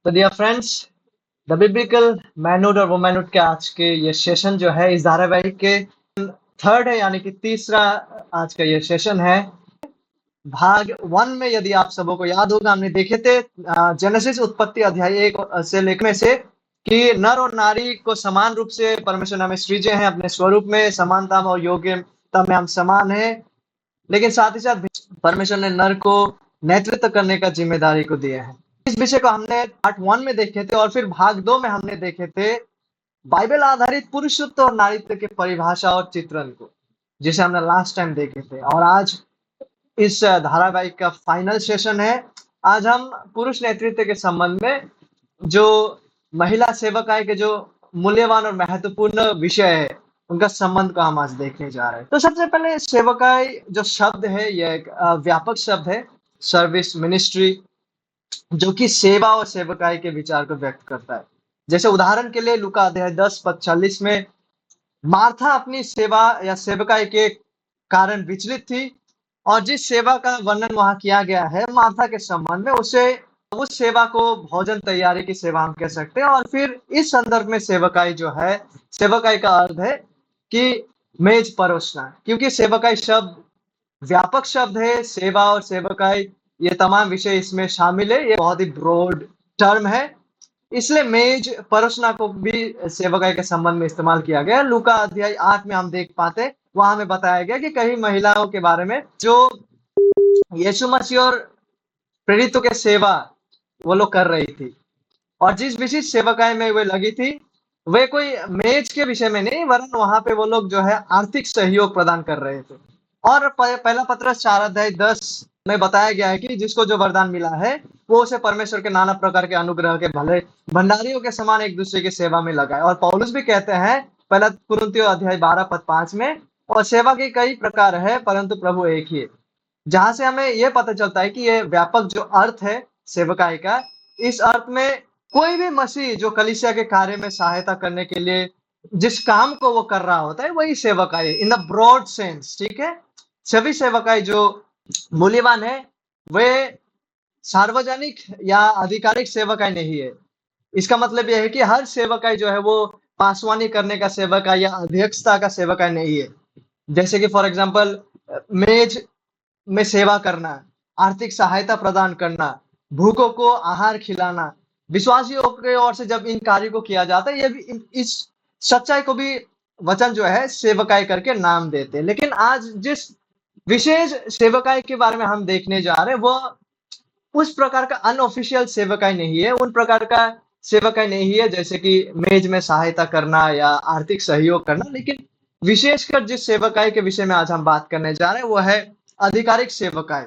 तो dear friends, the biblical manhood और womanhood के आज के ये सेशन जो है इस धारावाहिक के थर्ड है, यानी कि तीसरा आज का ये सेशन है। भाग वन में यदि आप सबों को याद होगा, हमने देखे थे जेनेसिस उत्पत्ति अध्याय 1 से लेकर में से कि नर और नारी को समान रूप से परमेश्वर ने हमें सृजे हैं, अपने स्वरूप में समानता और योग्यता में हम समान हैं। लेकिन साथ ही साथ परमेश्वर ने नर को नेतृत्व करने का जिम्मेदारी को दिया है। इस विषय को हमने पार्ट 1 में देखे थे और फिर भाग 2 में हमने देखे थे बाइबल आधारित पुरुषत्व और नारीत्व के परिभाषा और चित्रण को, जिसे हमने लास्ट टाइम देखे थे। और आज इस धारावाहिक का फाइनल सेशन है। आज हम पुरुष नेतृत्व के संबंध में जो महिला सेवकाई के जो मूल्यवान और महत्वपूर्ण विषय है उनका संबंध को हम आज देखने जा रहे हैं। तो सबसे पहले सेवकाई जो शब्द है यह एक व्यापक शब्द है, सर्विस मिनिस्ट्री, जो कि सेवा और सेवकाई के विचार को व्यक्त करता है। जैसे उदाहरण के लिए लूका अध्याय 10:40 में मार्था अपनी सेवा या सेवकाई के कारण विचलित थी, और जिस सेवा का वर्णन वहां किया गया है मार्था के संबंध में, उसे उस सेवा को भोजन तैयारी की सेवा हम कह सकते हैं। और फिर इस संदर्भ में सेवकाई जो है, सेवकाई का अर्थ है कि मेज परोसना, क्योंकि सेवकाई शब्द व्यापक शब्द है। सेवा और सेवकाई ये तमाम विषय इसमें शामिल है, ये बहुत ही ब्रॉड टर्म है, इसलिए मेज परोसना को भी सेवकाई के संबंध में इस्तेमाल किया गया। लूका अध्याय 8 में हम देख पाते, वहां हमें बताया गया कि कई महिलाओं के बारे में जो यीशु मसीह और प्रेरितों के सेवा वो लोग कर रही थी, और जिस विशिष्ट सेवकाई में वे लगी थी वे कोई मेज के विषय में नहीं, वरन वहां पे वो लोग जो है आर्थिक सहयोग प्रदान कर रहे थे। और पहला पत्रस 4:10 में बताया गया है कि जिसको जो वरदान मिला है वो उसे परमेश्वर के नाना प्रकार के अनुग्रह के भले भंडारियों के समान एक दूसरे की सेवा में लगाए। और पौलुस भी कहते हैं पहला कुरिन्थियों अध्याय 12:5 में, और सेवा के कई प्रकार है परंतु प्रभु एक ही है। जहां से हमें यह पता चलता है कि ये व्यापक जो अर्थ है सेवकाई का, इस अर्थ में कोई भी मसीह जो कलीसिया के कार्य में सहायता करने के लिए जिस काम को वो कर रहा होता है वही सेवकाई है, इन द ब्रॉड सेंस। ठीक है, सभी सेवकाई जो मूल्यवान है वे सार्वजनिक या आधिकारिक सेवकाई नहीं है। इसका मतलब यह है कि हर सेवकाई जो है वो पासवानी करने का सेवकाई या अध्यक्षता का सेवकाई नहीं है। जैसे कि फॉर एग्जांपल मेज में सेवा करना, आर्थिक सहायता प्रदान करना, भूखों को आहार खिलाना, विश्वासियों की ओर से जब इन कार्यों को किया जाता है, ये भी इस सच्चाई को भी वचन जो है सेवकाई करके नाम देते हैं। लेकिन आज जिस विशेष सेवकाई के बारे में हम देखने जा रहे हैं वो उस प्रकार का अनऑफिशियल सेवकाई नहीं है, उन प्रकार का सेवकाई नहीं है जैसे कि मेज में सहायता करना या आर्थिक सहयोग करना। लेकिन विशेषकर जिस सेवकाई के विषय में आज हम बात करने जा रहे हैं वो है आधिकारिक सेवकाई,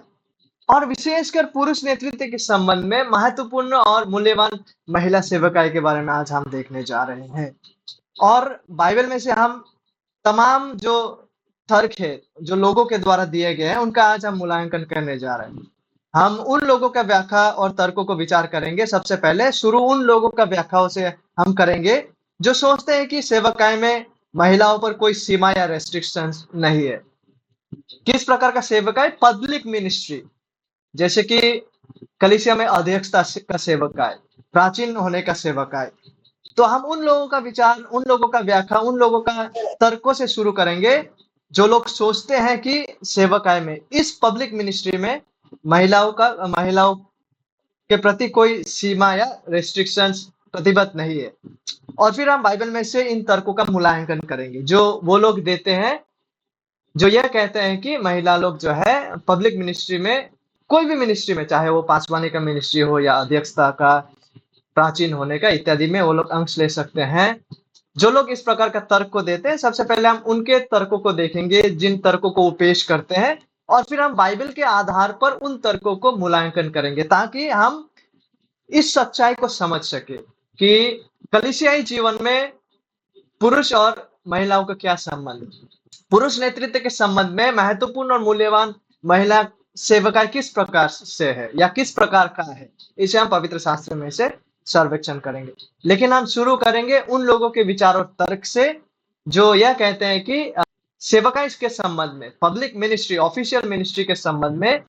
और विशेषकर पुरुष नेतृत्व के संबंध में महत्वपूर्ण और मूल्यवान महिला सेवकाई के बारे में आज हम देखने जा रहे हैं। और बाइबल में से हम तमाम जो तर्क है जो लोगों के द्वारा दिए गए हैं उनका आज हम मूल्यांकन करने जा रहे हैं। हम उन लोगों का व्याख्या और तर्कों को विचार करेंगे। सबसे पहले शुरू उन लोगों का व्याख्याओं से हम करेंगे जो सोचते हैं कि सेवकाई में महिलाओं पर कोई सीमा या रेस्ट्रिक्शंस नहीं है। किस प्रकार का सेवकाई? पब्लिक मिनिस्ट्री, जैसे कि कलीसिया में अध्यक्षता का सेवकाई, प्राचीन होने का सेवकाई। तो हम उन लोगों का विचार, उन लोगों का व्याख्या, उन लोगों का तर्कों से शुरू करेंगे जो लोग सोचते हैं कि सेवकाई में, इस पब्लिक मिनिस्ट्री में महिलाओं के प्रति कोई सीमा या रेस्ट्रिक्शंस प्रतिबद्ध नहीं है। और फिर हम बाइबल में से इन तर्कों का मूल्यांकन करेंगे जो वो लोग देते हैं जो यह कहते हैं कि महिला लोग जो है पब्लिक मिनिस्ट्री में, कोई भी मिनिस्ट्री में, चाहे वो पासवानी का मिनिस्ट्री हो या अध्यक्षता का, प्राचीन होने का इत्यादि में, वो लोग अंश ले सकते हैं। जो लोग इस प्रकार का तर्क को देते हैं, सबसे पहले हम उनके तर्कों को देखेंगे जिन तर्कों को वो पेश करते हैं, और फिर हम बाइबल के आधार पर उन तर्कों को मूल्यांकन करेंगे ताकि हम इस सच्चाई को समझ सके कि कलीसियाई जीवन में पुरुष और महिलाओं का क्या संबंध है। पुरुष नेतृत्व के संबंध में महत्वपूर्ण और मूल्यवान महिला सेवकाई किस प्रकार से है या किस प्रकार का है, इसे हम पवित्र शास्त्र में से सर्वेक्षण करेंगे। लेकिन हम शुरू करेंगे उन लोगों के विचार और तर्क से जो यह कहते हैं कि सेवकाई के संबंध में, पब्लिक मिनिस्ट्री, ऑफिशियल मिनिस्ट्री के संबंध में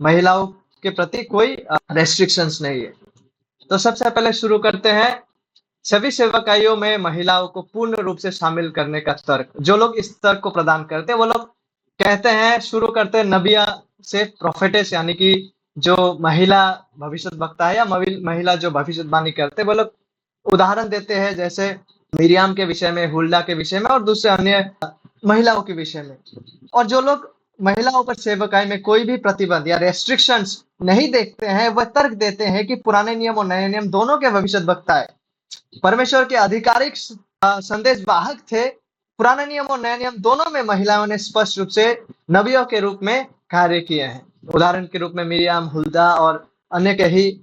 महिलाओं के प्रति कोई रेस्ट्रिक्शंस नहीं है। तो सबसे पहले शुरू करते हैं सभी सेवकाइयों में महिलाओं को पूर्ण रूप से शामिल करने का तर्क। जो लोग इस तर्क को प्रदान करते हैं, वो लोग कहते हैं, शुरू करते हैं नबिया से, प्रोफेटेस यानी कि जो महिला भविष्यद्वक्ता है या महिला जो भविष्यवाणी करते हैं, वो लोग उदाहरण देते हैं, जैसे मिरियाम के विषय में, हुल्दा के विषय में और दूसरे अन्य महिलाओं के विषय में। और जो लोग महिलाओं पर सेवकाई में कोई भी प्रतिबंध या रेस्ट्रिक्शंस नहीं देखते हैं, वह तर्क देते हैं कि पुराने नियम और नए नियम दोनों के भविष्यद्वक्ता है, परमेश्वर के आधिकारिक संदेश वाहक थे। पुराने नियम और नए नियम दोनों में महिलाओं ने स्पष्ट रूप से नबियों के रूप में कार्य किए हैं। उदाहरण के रूप में मिरियाम, हुल्दा और अन्य कई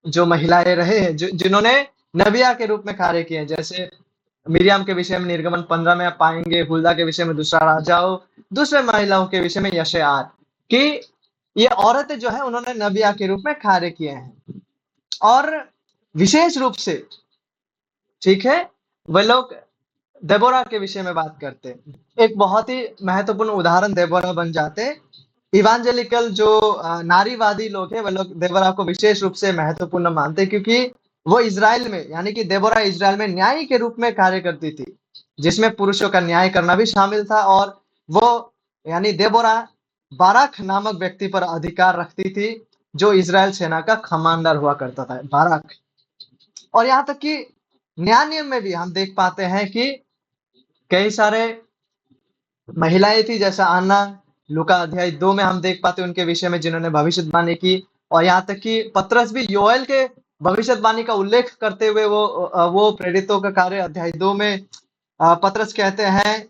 जो महिलाएं रहे हैं जिन्होंने नबिया के रूप में कार्य किए हैं। जैसे मिरियाम के विषय में निर्गमन 15 में आप पाएंगे, हुल्दा के विषय में दूसरा राजाओं, दूसरे महिलाओं के विषय में यशायाह, कि ये औरतें जो है उन्होंने नबिया के रूप में कार्य किए हैं। और विशेष रूप से, ठीक है, वे लोग देबोरा के विषय में बात करते हैं। एक बहुत ही महत्वपूर्ण उदाहरण देबोरा बन जाते। इवांजेलिकल जो नारीवादी लोग हैं, वे लोग देबोरा को विशेष रूप से महत्वपूर्ण मानते हैं, क्योंकि वो इजराइल में, यानी कि देबोरा इजराइल में न्यायी के रूप में कार्य करती थी, जिसमें पुरुषों का न्याय करना भी शामिल था। और वो यानी देबोरा बाराक नामक व्यक्ति पर अधिकार रखती थी, जो इजराइल सेना का कमांडर हुआ करता था, बाराक। और यहाँ तक कि न्याय नियम में भी हम देख पाते हैं कि कई सारे महिलाएं थी, जैसा अन्ना, लूका अध्याय 2 में हम देख पाते हैं उनके विषय में, जिन्होंने भविष्यवाणी की। और यहाँ तक कि पतरस भी योएल के भविष्यवाणी का उल्लेख करते हुए वो प्रेरितों का कार्य अध्याय 2 में पतरस कहते हैं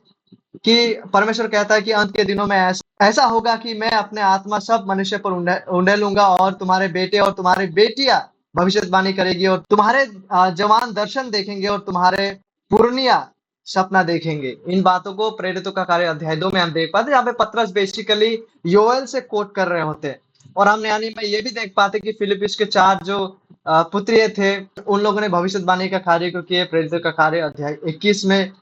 कि परमेश्वर कहता है कि अंत के दिनों में ऐसा होगा कि मैं अपने आत्मा सब मनुष्य पर उंडेलूंगा, और तुम्हारे बेटे और तुम्हारी बेटियां भविष्यवाणी करेगी, और तुम्हारे जवान दर्शन देखेंगे, और तुम्हारे पुरनिया सपना देखेंगे। इन बातों को प्रेरितों का कार्य अध्याय 2 में हम देख पाते हैं, यहाँ पे पतरस बेसिकली योएल से कोट कर रहे होते हैं। और हम यानी में ये भी देख पाते कि फिलिपिस के 4 जो पुत्रियां थे, उन लोगों ने भविष्यवाणी का कार्य को किए। प्रेरितों का कार्य अध्याय 21 में,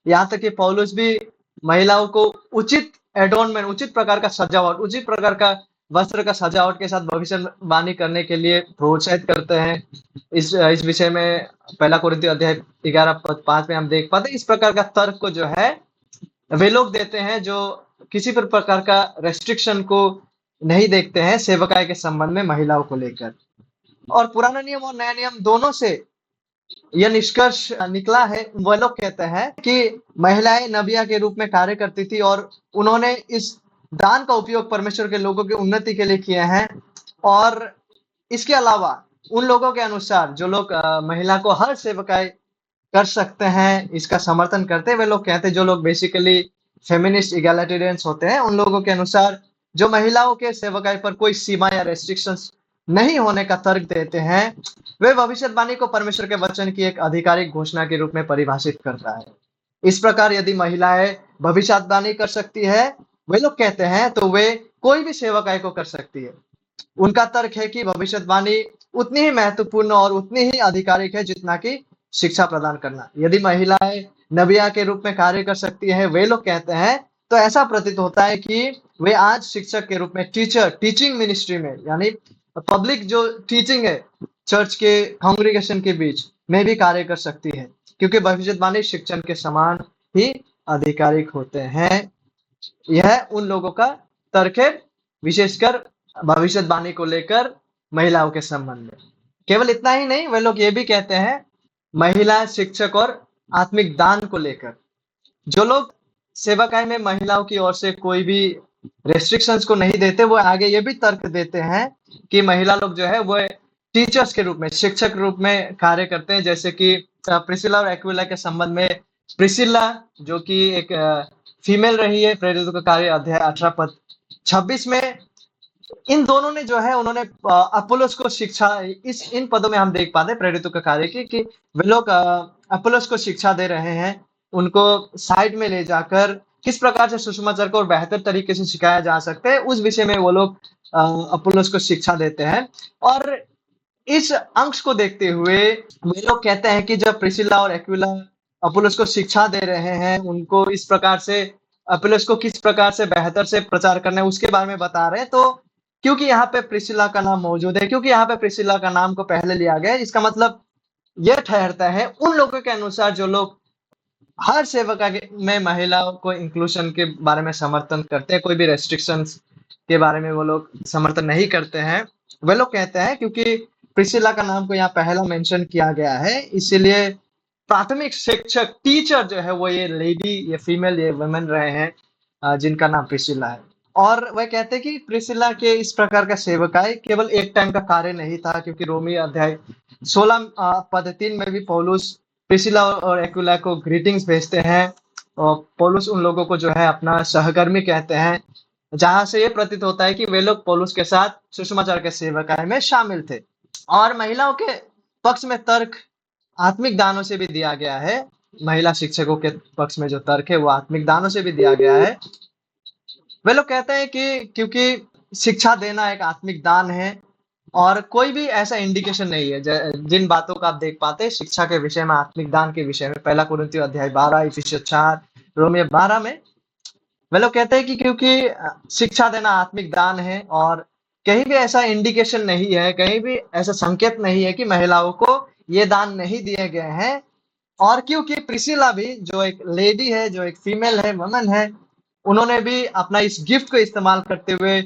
यहाँ तक कि पौलुस भी महिलाओं को उचित एडोनमेंट, उचित प्रकार का सजावट, उचित प्रकार का वस्त्र का सजावट के साथ भविष्यवाणी करने के लिए प्रोत्साहित करते हैं। इस विषय में पहला कोरिन्थियों अध्याय 11:5 में हम देख पाते हैं। इस प्रकार का तर्क को जो है वे लोग देते हैं जो किसी भी प्रकार का रेस्ट्रिक्शन को नहीं देखते हैं सेवकाई के संबंध में महिलाओं को लेकर। और पुराना नियम और नया नियम दोनों से यह निष्कर्ष निकला है, वह लोग कहते हैं कि महिलाएं नबिया के रूप में कार्य करती थी, और उन्होंने इस दान का उपयोग परमेश्वर के लोगों की उन्नति के लिए किए हैं। और इसके अलावा उन लोगों के अनुसार जो लोग महिला को हर सेवकाई कर सकते हैं, इसका समर्थन करते हैं, वे लोग कहते हैं, जो लोग बेसिकली फेमिनिस्ट इगैलिटेरियंस होते हैं, उन लोगों के अनुसार जो महिलाओं के सेवकाई पर कोई सीमा या रेस्ट्रिक्शंस नहीं होने का तर्क देते हैं, वे भविष्यवाणी को परमेश्वर के वचन की एक आधिकारिक घोषणा के रूप में परिभाषित करता है। इस प्रकार यदि महिलाएं भविष्यवाणी कर सकती है, वे लोग कहते हैं, तो वे कोई भी सेवकाई को कर सकती है। उनका तर्क है कि भविष्यवाणी उतनी ही महत्वपूर्ण और उतनी ही आधिकारिक है जितना कि शिक्षा प्रदान करना। यदि महिलाएं नबिया के रूप में कार्य कर सकती है, वे लोग कहते हैं, तो ऐसा प्रतीत होता है कि वे आज शिक्षक के रूप में, टीचिंग मिनिस्ट्री में, यानी पब्लिक जो टीचिंग है चर्च के कांग्रीगेशन के बीच में भी कार्य कर सकती है, क्योंकि भविष्यवाणी शिक्षण के समान ही आधिकारिक होते हैं। यह उन लोगों का तर्क है, विशेषकर भविष्यवाणी को लेकर महिलाओं के संबंध में। केवल इतना ही नहीं, वे लोग ये भी कहते हैं महिला शिक्षक और आत्मिक दान को लेकर। जो लोग सेवकाई में महिलाओं की ओर से कोई भी रेस्ट्रिक्शंस को नहीं देते, वो आगे ये भी तर्क देते हैं कि महिला लोग जो है वो टीचर्स के रूप में, शिक्षक रूप में कार्य करते हैं। जैसे कि प्रिसिला और एक्विला के संबंध में, प्रिसिला जो कि एक फीमेल रही है, प्रेरितों का कार्य अध्याय 18:26 में, इन दोनों ने जो है उन्होंने अपोलोस को शिक्षा, इन पदों में हम देख पाते हैं प्रेरितों का कार्य की, कि वे लोग अपोलोस को शिक्षा दे रहे हैं, उनको साइड में ले जाकर किस प्रकार से सुसमाचार को और बेहतर तरीके से सिखाया जा सकता है, उस विषय में वो लोग अपोलोस को शिक्षा देते हैं। और इस अंश को देखते हुए वे लोग कहते हैं कि जब प्रिसिला और एक्विला अपोलोस को शिक्षा दे रहे हैं, उनको इस प्रकार से अपोलोस को किस प्रकार से बेहतर से प्रचार करना है उसके बारे में बता रहे हैं, तो क्योंकि यहाँ पे प्रिसिला का नाम मौजूद है, क्योंकि यहाँ पे प्रिसिला का नाम को पहले लिया गया है, इसका मतलब ये ठहरता है उन लोगों के अनुसार जो लोग हर सेवका में महिलाओं को इंक्लूजन के बारे में समर्थन करते हैं, कोई भी रेस्ट्रिक्शंस के बारे में वो लोग समर्थन नहीं करते हैं। वे लोग कहते हैं क्योंकि प्रिसिला का नाम को यहाँ पहला मेंशन किया गया है, इसीलिए प्राथमिक शिक्षक टीचर जो है वो ये लेडी, ये फीमेल, ये वुमेन रहे हैं जिनका नाम प्रिसिला है। और वह कहते हैं कि प्रिसिला के इस प्रकार का सेवकाई केवल एक टाइम का कार्य नहीं था, क्योंकि रोमी अध्याय 16 पद 3 में भी पौलुस प्रिसिला और एक्विला को ग्रीटिंग्स भेजते हैं, और पौलुस उन लोगों को जो है अपना सहकर्मी कहते हैं, जहां से ये प्रतीत होता है कि वे लोग पौलुस के साथ सुसमाचार के सेवकाई में शामिल थे। और महिलाओं के पक्ष में तर्क आत्मिक दानों से भी दिया गया है। महिला शिक्षकों के पक्ष में जो तर्क है वो आत्मिक दानों से भी दिया गया है। वे लोग कहते हैं कि क्योंकि शिक्षा देना एक आत्मिक दान है, और कोई भी ऐसा इंडिकेशन नहीं है जिन बातों को आप देख पाते हैं शिक्षा के विषय में, आत्मिक दान के विषय में, पहला कुरिन्थियों अध्याय 12, इफिसियों 4, रोमियो 12 में वे लोग कहते हैं कि क्योंकि शिक्षा देना आत्मिक दान है, और कहीं भी ऐसा इंडिकेशन नहीं है, कहीं भी ऐसा संकेत नहीं है कि महिलाओं को ये दान नहीं दिए गए हैं। और क्योंकि प्रिसिला भी जो एक लेडी है, जो एक फीमेल है, वुमन है, उन्होंने भी अपना इस गिफ्ट को इस्तेमाल करते हुए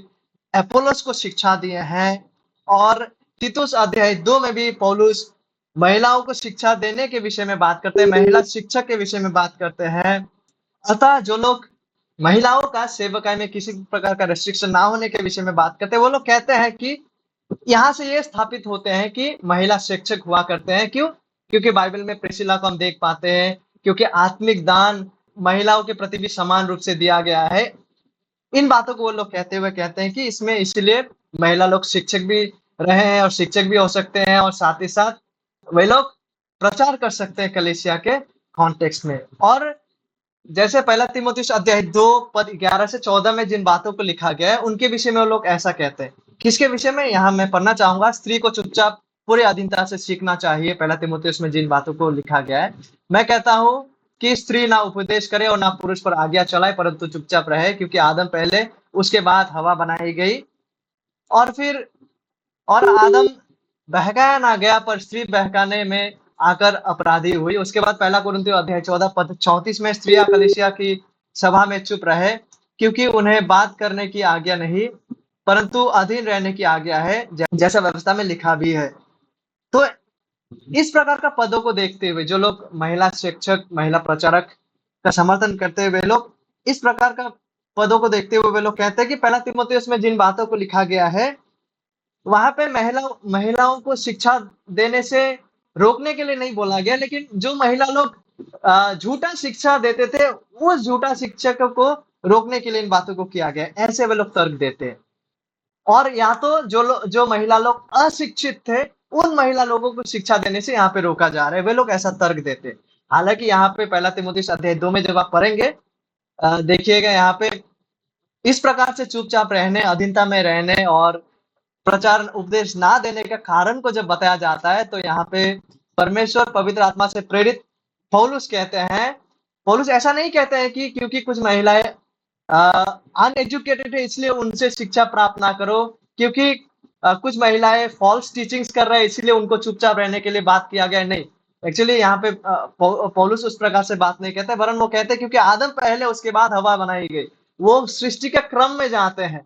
अपोलोस को शिक्षा दिए हैं। और तीतुस अध्याय 2 में भी पौलुस महिलाओं को शिक्षा देने के विषय में बात करते हैं, महिला शिक्षक के विषय में बात करते हैं। अतः जो लोग महिलाओं का सेवकाई में किसी प्रकार का रेस्ट्रिक्शन ना होने के विषय में बात करते हैं, वो लोग कहते हैं कि यहाँ से ये स्थापित होते हैं कि महिला शिक्षक हुआ करते हैं। क्यों? क्योंकि बाइबल में प्रिसिला को हम देख पाते हैं, क्योंकि आत्मिक दान महिलाओं के प्रति भी समान रूप से दिया गया है। इन बातों को वो लोग कहते हुए कहते हैं कि इसमें इसलिए महिला लोग शिक्षक भी रहे हैं और शिक्षक भी हो सकते हैं, और साथ ही साथ वे लोग प्रचार कर सकते हैं कलीसिया के कॉन्टेक्स्ट में। और जैसे पहला तीमुथियुस अध्याय 2 पद 11 से 14 में जिन बातों को लिखा गया है उनके विषय में वो लोग ऐसा कहते हैं। किसके विषय में? यहाँ मैं पढ़ना चाहूंगा, स्त्री को चुपचाप पूरे अधीनता से सीखना चाहिए, पहला तीमुथियुस में जिन बातों को लिखा गया है। मैं कहता हूँ कि स्त्री ना उपदेश करे और ना पुरुष पर आज्ञा चलाए, परंतु चुपचाप रहे, क्योंकि आदम पहले, उसके बाद हवा बनाई गई, और फिर और आदम बहकाया ना गया, पर स्त्री बहकाने में आकर अपराधी हुई। उसके बाद पहला कुरिन्थियों अध्याय 14 पद 34 में स्त्रियां कलीसिया की सभा में चुप रहे, क्योंकि उन्हें बात करने की आज्ञा नहीं, परंतु अधीन रहने की आज्ञा है, जैसा व्यवस्था में लिखा भी है। तो इस प्रकार का पदों को देखते हुए जो लोग महिला शिक्षक, महिला प्रचारक का समर्थन करते हुए लोग इस प्रकार का पदों को देखते हुए वे लोग कहते हैं कि पहला तीमुथियुस में जिन बातों को लिखा गया है वहां पे महिलाओं को शिक्षा देने से रोकने के लिए नहीं बोला गया, लेकिन जो महिला लोग झूठा शिक्षा देते थे उस झूठा शिक्षकों को रोकने के लिए इन बातों को किया गया, ऐसे वे लोग तर्क देते हैं। और यहाँ तो जो महिला लोग अशिक्षित थे उन महिला लोगों को शिक्षा देने से यहाँ पे रोका जा रहा है, वे लोग ऐसा तर्क देते हैं। हालांकि यहाँ पे पहला तीमुथियुस अध्याय 2 में जब आप पढ़ेंगे देखिएगा यहाँ पे इस प्रकार से चुपचाप रहने, अधीनता में रहने और प्रचार उपदेश ना देने का कारण को जब बताया जाता है, तो यहाँ पे परमेश्वर पवित्र आत्मा से प्रेरित पौलुस कहते हैं, पौलुस ऐसा नहीं कहते हैं कि क्योंकि कुछ महिलाएं अनएजुकेटेड है इसलिए उनसे शिक्षा प्राप्त ना करो, क्योंकि कुछ महिलाएं फॉल्स टीचिंग्स कर रहे हैं इसलिए उनको चुपचाप रहने के लिए बात किया गया। नहीं, एक्चुअली यहाँ पे पौलुस उस प्रकार से बात नहीं कहते, वरन वो कहते हैं क्योंकि आदम पहले, उसके बाद हवा बनाई गई। वो सृष्टि के क्रम में जाते हैं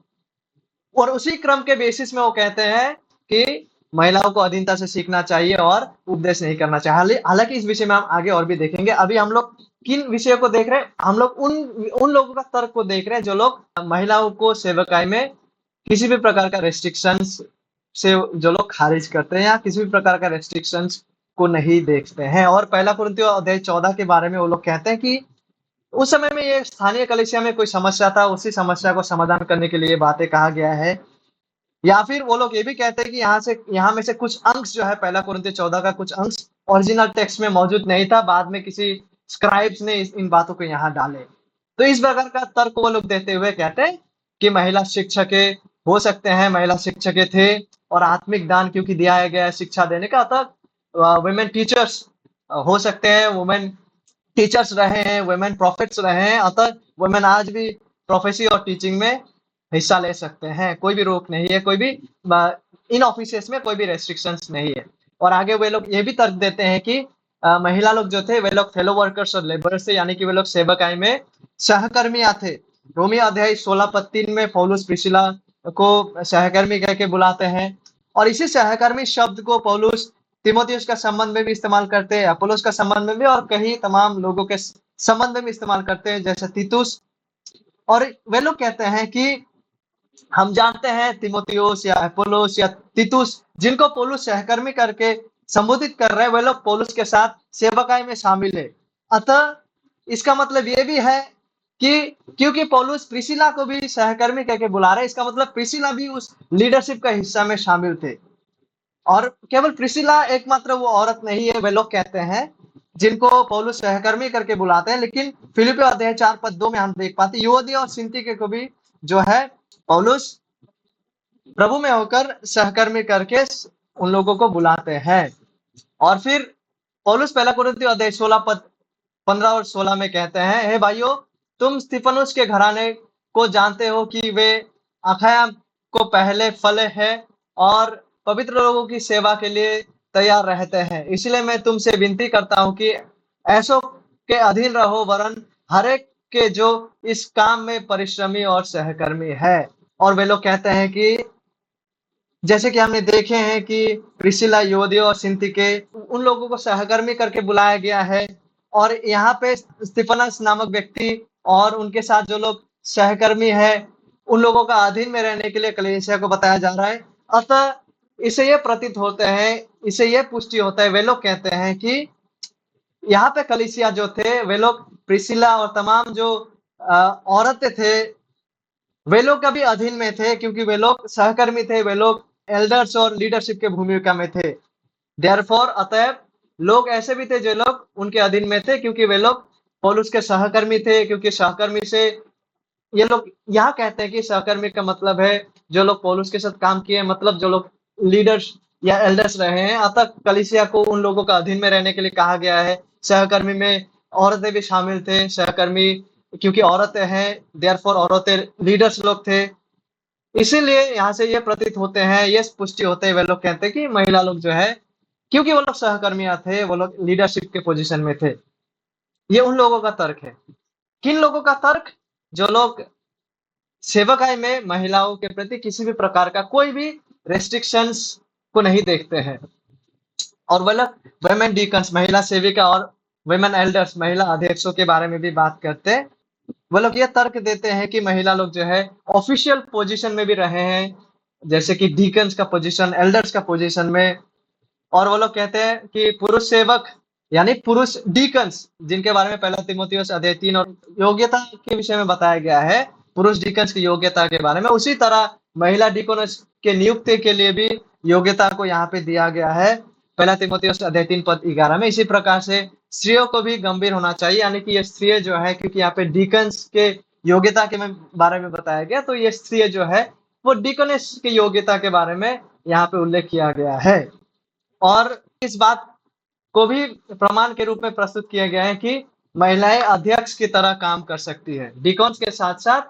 और उसी क्रम के बेसिस में वो कहते हैं कि महिलाओं को अधीनता से सीखना चाहिए और उपदेश नहीं करना चाहिए। हालांकि इस विषय में हम आगे और भी देखेंगे। अभी हम लोग किन विषयों को देख रहे हैं? हम लोग उन लोगों का तर्क को देख रहे हैं जो लोग महिलाओं को सेवकाई में किसी भी प्रकार का रेस्ट्रिक्शंस से जो लोग खारिज करते हैं या किसी भी प्रकार का रेस्ट्रिक्शंस को नहीं देखते हैं। और पहला कुरिन्थियों अध्याय 14 के बारे में वो लोग कहते हैं कि उस समय में ये स्थानीय कलीसिया में कोई समस्या था, उसी समस्या को समाधान करने के लिए बातें कहा गया है। या फिर वो लोग ये भी कहते हैं कि यहाँ में से कुछ अंश जो है पहला कुरिन्थियों 14 का कुछ अंश ओरिजिनल टेक्स्ट में मौजूद नहीं था, बाद में किसी स्क्राइब्स ने इन बातों को यहाँ डाले। तो इस प्रकार का तर्क वो लोग देते हुए कहते हैं कि महिला शिक्षकें हो सकते हैं, महिला शिक्षकें थे, और आत्मिक दान क्योंकि दिया गया है शिक्षा देने का, अतः वुमेन टीचर्स हो सकते हैं, वुमेन टीचर्स रहे हैं, वुमेन प्रॉफिट्स रहे हैं, अतः वुमेन आज भी प्रोफेसी और टीचिंग में हिस्सा ले सकते हैं, कोई भी रोक नहीं है, कोई भी इन ऑफिसेस में कोई भी रेस्ट्रिक्शंस नहीं है। और आगे वे लोग ये भी तर्क देते हैं कि महिला लोग जो थे वे लोग फेलो वर्कर्स और लेबरर्स थे, यानी कि वे लोग सेवकाई में सहकर्मियां थे। रोमी अध्याय 16 पद 3 में पौलुस प्रिसिला को सहकर्मी कह के बुलाते हैं, और इसी सहकर्मी शब्द को पौलुस तीमुथियुस का संबंध में भी इस्तेमाल करते हैं, अपोलोस का संबंध में भी, और कई तमाम लोगों के संबंध में भी इस्तेमाल करते हैं, जैसे तीतुस। और वे लोग कहते हैं कि हम जानते हैं तीमुथियुस या अपोलोस या तीतुस, जिनको पौलुस सहकर्मी करके संबोधित कर रहे हैं, वे लोग पौलुस के साथ सेवकाई में शामिल है। अतः इसका मतलब ये भी है कि क्योंकि पौलुस प्रिसिला को भी सहकर्मी कह के बुला रहे हैं, इसका मतलब प्रिसिला भी उस लीडरशिप का हिस्सा में शामिल थे। और केवल प्रिसिला एकमात्र वो औरत नहीं है, वे लोग कहते हैं, जिनको पौलुस सहकर्मी करके बुलाते हैं। लेकिन फिलिपियों अध्याय 4 पद 2 में हम देख पाते हैं युवदिया और सिंतिके को भी जो है पौलुस प्रभु में होकर सहकर्मी करके उन लोगों को बुलाते हैं। और फिर पौलुस पहला कुरिन्थियों अध्याय 16 पद 15 और 16 में कहते हैं, हे भाइयों, तुम स्तिफनुस के घराने को जानते हो कि वे अखाया को पहले फल है और पवित्र लोगों की सेवा के लिए तैयार रहते हैं। इसलिए मैं तुमसे विनती करता हूं कि ऐसों के अधीन रहो, वरन हर एक के जो इस काम में परिश्रमी और सहकर्मी है। और वे लोग कहते हैं कि जैसे कि हमने देखे हैं कि प्रिसिला, योदियो और सिंतिके, उन लोगों को सहकर्मी करके बुलाया गया है। और यहाँ पे स्तिफनस नामक व्यक्ति और उनके साथ जो लोग सहकर्मी है, उन लोगों का अधीन में रहने के लिए कलीसिया को बताया जा रहा है। अतः इसे ये प्रतीत होते हैं, इसे ये पुष्टि होता है, वे लोग कहते हैं कि यहाँ पे कलीसिया जो थे, वे लोग प्रिसिला और तमाम जो औरतें थे, वे लोग कभी अधीन में थे, क्योंकि वे लोग सहकर्मी थे, वे लोग एल्डर्स और लीडरशिप के भूमिका में थे। देयरफॉर अतएव लोग ऐसे भी थे जो लोग उनके अधीन में थे, क्योंकि वे लोग पौलुस के सहकर्मी थे। क्योंकि सहकर्मी से ये लोग यहाँ कहते हैं कि सहकर्मी का मतलब है जो लोग पौलुस के साथ काम किए, मतलब जो लोग लीडर्स या एल्डर्स रहे हैं। अतः कलीसिया को उन लोगों का अधीन में रहने के लिए कहा गया है। सहकर्मी में औरतें भी शामिल थे, सहकर्मी क्योंकि औरतें हैं, देयरफॉर औरतें लीडर्स लोग थे। इसीलिए यहाँ से ये प्रतीत होते हैं, ये पुष्टि होते हैं, वे लोग कहते हैं कि महिला लोग जो है, क्योंकि वो लोग सहकर्मियां थे, वो लोग लीडरशिप के पोजीशन में थे। ये उन लोगों का तर्क है। किन लोगों का तर्क? जो लोग सेवकाई में महिलाओं के प्रति किसी भी प्रकार का कोई भी रेस्ट्रिक्शंस को नहीं देखते हैं। और वो लोग वुमेन डीकन्स, महिला सेविका, और वुमेन एल्डर्स, महिला अध्यक्षों के बारे में भी बात करते हैं। वो लोग ये तर्क देते हैं कि महिला लोग जो है ऑफिशियल पोजीशन में भी रहे हैं, जैसे कि डीकन्स का पोजीशन, एल्डर्स का पोजीशन में। और वो लोग कहते हैं कि पुरुष सेवक यानी पुरुष डीकन्स, जिनके बारे में पहला तीमुथियुस अध्याय 3 और योग्यता के विषय में बताया गया है, पुरुष डीकन्स की योग्यता के बारे में, उसी तरह महिला डीकनस के नियुक्ति के लिए भी योग्यता को यहाँ पे दिया गया है, पहला तीमुथियुस अध्याय 3 पद 11 में। इसी प्रकार से स्त्रियों को भी गंभीर होना चाहिए, यानी कि ये स्त्री जो है, क्योंकि यहाँ पे डीकन्स के योग्यता के बारे में बताया गया, तो ये स्त्री जो है वो डीकनेस की योग्यता के बारे में यहाँ पे उल्लेख किया गया है। और इस बात को भी प्रमाण के रूप में प्रस्तुत किया गया है कि महिलाएं अध्यक्ष की तरह काम कर सकती है। डिकॉन्स के साथ साथ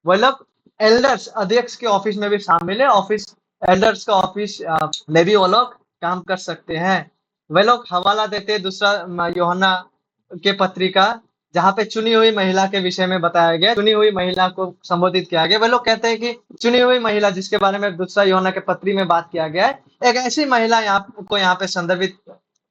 वो लोग एल्डर्स, अध्यक्ष के ऑफिस में भी शामिल है, ऑफिस एल्डर्स का ऑफिस में भी वो लोग काम कर सकते हैं। वे लोग हवाला देते दूसरा यूहन्ना के पत्रिका, जहाँ पे चुनी हुई महिला के विषय में बताया गया, चुनी हुई महिला को संबोधित किया गया। वे लोग कहते हैं कि चुनी हुई महिला, जिसके बारे में दूसरा यूहन्ना के पत्री में बात किया गया है, एक ऐसी महिला यहाँ पे संदर्भित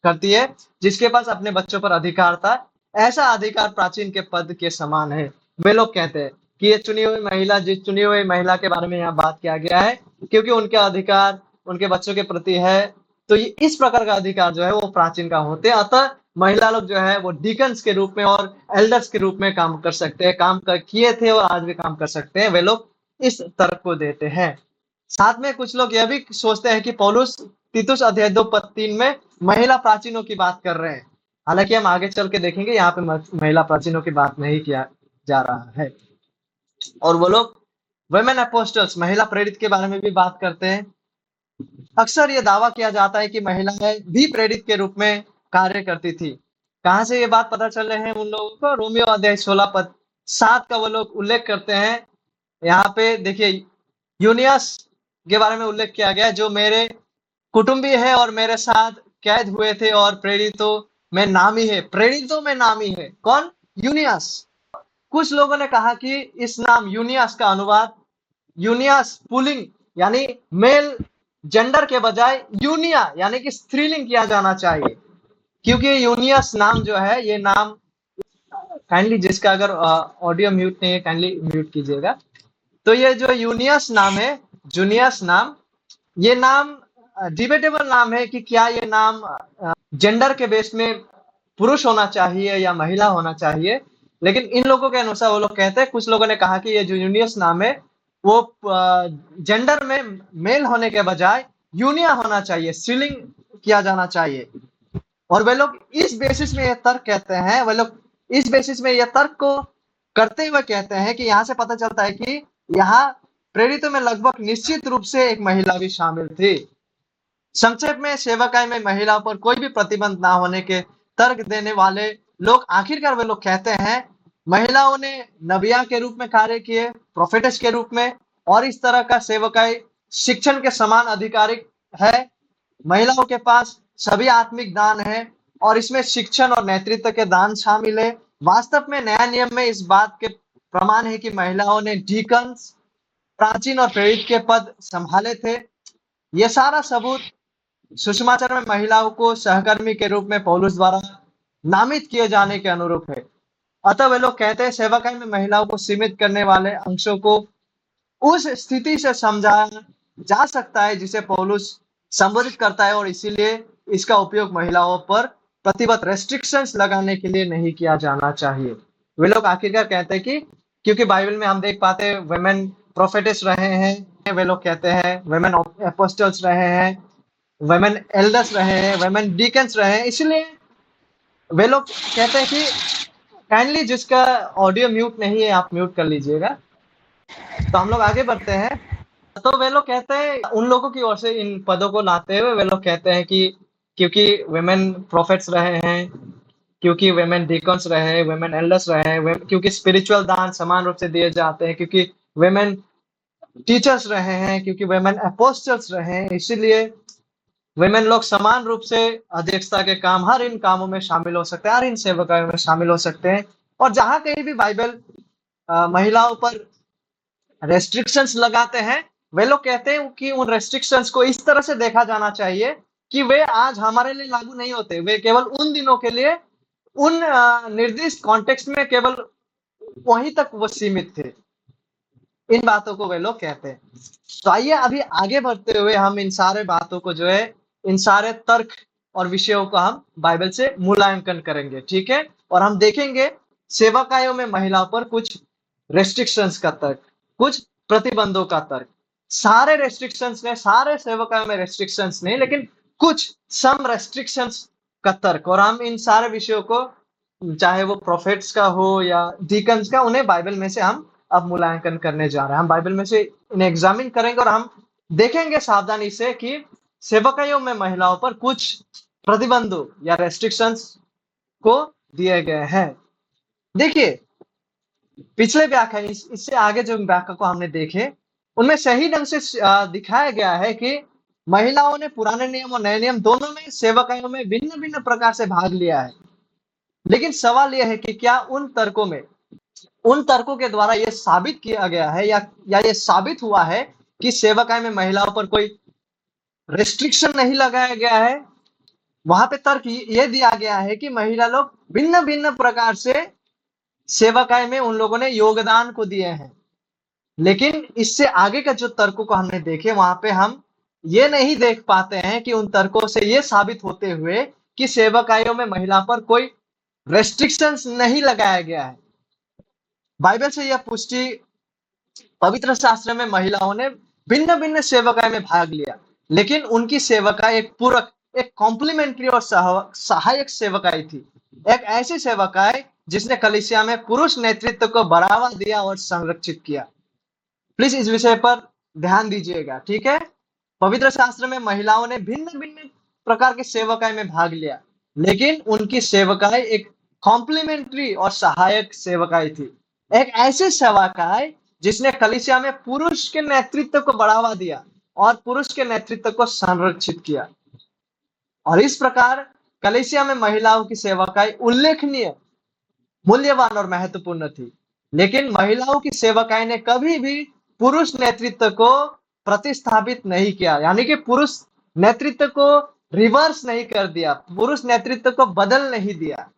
करती है जिसके पास अपने बच्चों पर अधिकार था। ऐसा अधिकार प्राचीन के पद के समान है। वे लोग कहते हैं कि ये चुनी हुई महिला, जिस चुनी हुई महिला के बारे में यहाँ बात किया गया है, क्योंकि उनके अधिकार उनके बच्चों के प्रति है, तो ये इस प्रकार का अधिकार जो है वो प्राचीन का होते हैं। अतः महिला लोग जो है वो डिकन्स के रूप में और एल्डर्स के रूप में काम कर सकते हैं, काम किए थे और आज भी काम कर सकते हैं। वे लोग इस तर्क को देते हैं। साथ में कुछ लोग यह भी सोचते हैं कि पौलुस तीतुस अध्याय 2 पद 3 में महिला प्राचीनों की बात कर रहे हैं। हालांकि हम आगे चल के देखेंगे यहाँ पे महिला प्राचीनों की बात नहीं किया जा रहा है। और वो लोग वुमेन अपोस्टल्स, महिला प्रेरित के बारे में भी बात करते हैं। अक्सर ये दावा किया जाता है कि महिलाएं भी प्रेरित के रूप में कार्य करती थी। कहाँ से ये बात पता चल रहे हैं उन लोगों को? रोमियो अध्याय 16 पद 7 का वो लोग उल्लेख करते हैं यहाँ पे देखिए यूनियस के बारे में उल्लेख किया गया है, जो मेरे कुटुंबी है और मेरे साथ कैद हुए थे और प्रेरितों में नामी है। प्रेरितों में नामी है कौन? यूनियस। कुछ लोगों ने कहा कि इस नाम यूनियस का अनुवाद यूनियस पुलिंग यानी मेल जेंडर के बजाय यूनिया यानी कि स्त्रीलिंग किया जाना चाहिए, क्योंकि यूनियस नाम जो है ये नाम, काइंडली जिसका अगर ऑडियो म्यूट नहीं है काइंडली म्यूट कीजिएगा। तो ये जो यूनियस नाम है, जूनियस नाम, ये नाम डिबेटेबल नाम है कि क्या ये नाम जेंडर के बेस में पुरुष होना चाहिए या महिला होना चाहिए। लेकिन इन लोगों के अनुसार वो लोग कहते हैं, कुछ लोगों ने कहा कि ये जो यूनियस नाम है वो जेंडर में मेल होने के बजाय यूनिया होना चाहिए, स्त्रीलिंग किया जाना चाहिए। और वे लोग इस बेसिस में ये तर्क कहते हैं, वे लोग इस बेसिस में ये तर्क को करते हुए कहते हैं कि यहाँ से पता चलता है कि यहाँ प्रेरितों में लगभग निश्चित रूप से एक महिला भी शामिल थी। संक्षेप में सेवकाई में महिलाओं पर कोई भी प्रतिबंध ना होने के तर्क देने वाले लोग आखिरकार वे लोग कहते हैं महिलाओं ने नबिया के रूप में कार्य किए, प्रोफेटस के रूप में, और इस तरह का सेवकाई शिक्षण के समान आधिकारिक है। महिलाओं के पास सभी आत्मिक दान है और इसमें शिक्षण और नेतृत्व के दान शामिल है। वास्तव में नया नियम में इस बात के प्रमाण है कि महिलाओं ने डीकन्स, प्राचीन और प्रेरित के पद संभाले थे। यह सारा सबूत सुषमाचार में महिलाओं को सहकर्मी के रूप में पौलुस द्वारा नामित किए जाने के अनुरूप है। अतः वे लोग कहते हैं सेवकाई में महिलाओं को सीमित करने वाले अंशों को उस स्थिति से समझा जा सकता है जिसे पौलुस संबोधित करता है, और इसीलिए इसका उपयोग महिलाओं पर प्रतिबद्ध रेस्ट्रिक्शंस लगाने के लिए नहीं किया जाना चाहिए। वे लोग आखिरकार कहते हैं कि क्योंकि बाइबल में हम देख पाते हैं वुमेन प्रोफेटिस रहे हैं, वे लोग कहते हैं वुमेन एपोस्टल्स रहे हैं, वुमेन एल्डर्स रहे हैं, वुमेन डीकन्स रहे हैं, इसलिए वे लोग कहते हैं कि काइंडली जिसका ऑडियो म्यूट नहीं है आप म्यूट कर लीजिएगा। तो हम लोग आगे बढ़ते हैं। तो वे लोग कहते हैं उन लोगों की ओर से इन पदों को लाते हुए वे लोग कहते हैं कि क्योंकि वुमेन प्रोफेट्स रहे हैं, क्योंकि वुमेन डीकन्स रहे हैं, वुमेन एल्डर्स रहे हैं, क्योंकि स्पिरिचुअल दान समान रूप से दिए जाते हैं, क्योंकि वुमेन टीचर्स रहे हैं, क्योंकि वुमेन अपोस्टल्स रहे हैं, इसीलिए वुमेन लोग समान रूप से अध्यक्षता के काम, हर इन कामों में शामिल हो सकते हैं, हर इन सेवकायों में शामिल हो सकते हैं। और जहां कहीं भी बाइबल महिलाओं पर रेस्ट्रिक्शंस लगाते हैं, वे लोग कहते हैं कि उन रेस्ट्रिक्शंस को इस तरह से देखा जाना चाहिए कि वे आज हमारे लिए लागू नहीं होते, वे केवल उन दिनों के लिए, उन निर्दिष्ट कॉन्टेक्स्ट में केवल वहीं तक वो सीमित थे। इन बातों को वे लोग कहते हैं। तो आइए अभी आगे बढ़ते हुए हम इन सारे बातों को जो है, इन सारे तर्क और विषयों को हम बाइबल से मूल्यांकन करेंगे, ठीक है। और हम देखेंगे सेवकायों में महिलाओं पर कुछ रेस्ट्रिक्शंस का तर्क, कुछ प्रतिबंधों का तर्क। सारे रेस्ट्रिक्शंस ने, सारे सेवकायों में रेस्ट्रिक्शंस नहीं, लेकिन कुछ सम रेस्ट्रिक्शंस का तर्क। और हम इन सारे विषयों को, चाहे वो प्रोफेट्स का हो या डीकन्स का, उन्हें बाइबल में से हम अब मूल्यांकन करने जा रहे हैं। हम बाइबल में से इन्हें एग्जामिन करेंगे और हम देखेंगे सावधानी से कि सेवकायों में महिलाओं पर कुछ प्रतिबंधों या रेस्ट्रिक्शंस को दिए गए हैं। देखिए पिछले व्याख्यान, इससे आगे जो व्याख्या को हमने देखे उनमें सही ढंग से दिखाया गया है कि महिलाओं ने पुराने नियम और नए नियम दोनों में सेवकायों में भिन्न भिन्न प्रकार से भाग लिया है। लेकिन सवाल यह है कि क्या उन तर्कों के द्वारा यह साबित किया गया है या यह साबित हुआ है कि सेवकाई में महिलाओं पर कोई रेस्ट्रिक्शन नहीं लगाया गया है। वहां पे तर्क यह दिया गया है कि महिला लोग भिन्न भिन्न प्रकार से सेवकाई में उन लोगों ने योगदान को दिए हैं। लेकिन इससे आगे का जो तर्कों को हमने देखे वहां पे हम ये नहीं देख पाते हैं कि उन तर्कों से ये साबित होते हुए कि सेवकाइयों में महिला पर कोई रेस्ट्रिक्शंस नहीं लगाया गया है। बाइबल से यह पुष्टि पवित्र शास्त्र में महिलाओं ने भिन्न भिन्न सेवकाई में भाग लिया, लेकिन उनकी सेवकाई एक पूरक, एक कॉम्प्लीमेंट्री और सहायक सेवकाई थी। एक ऐसी सेवकाई जिसने कलीसिया में पुरुष नेतृत्व को बढ़ावा दिया और संरक्षित किया। प्लीज इस विषय पर ध्यान दीजिएगा, ठीक है। पवित्र शास्त्र में महिलाओं ने भिन्न भिन्न प्रकार के सेवकाई में भाग लिया, लेकिन उनकी सेवकाई एक कॉम्प्लीमेंट्री और सहायक सेवकाई थी। एक ऐसी सेवकाई जिसने कलीसिया में पुरुष के नेतृत्व को बढ़ावा दिया और पुरुष के नेतृत्व को संरक्षित किया। और इस प्रकार कलीसिया में महिलाओं की सेवकाई उल्लेखनीय, मूल्यवान और महत्वपूर्ण थी। लेकिन महिलाओं की सेवकाई ने कभी भी पुरुष नेतृत्व को प्रतिस्थापित नहीं किया, यानी कि पुरुष नेतृत्व को रिवर्स नहीं कर दिया, पुरुष नेतृत्व को बदल नहीं दिया।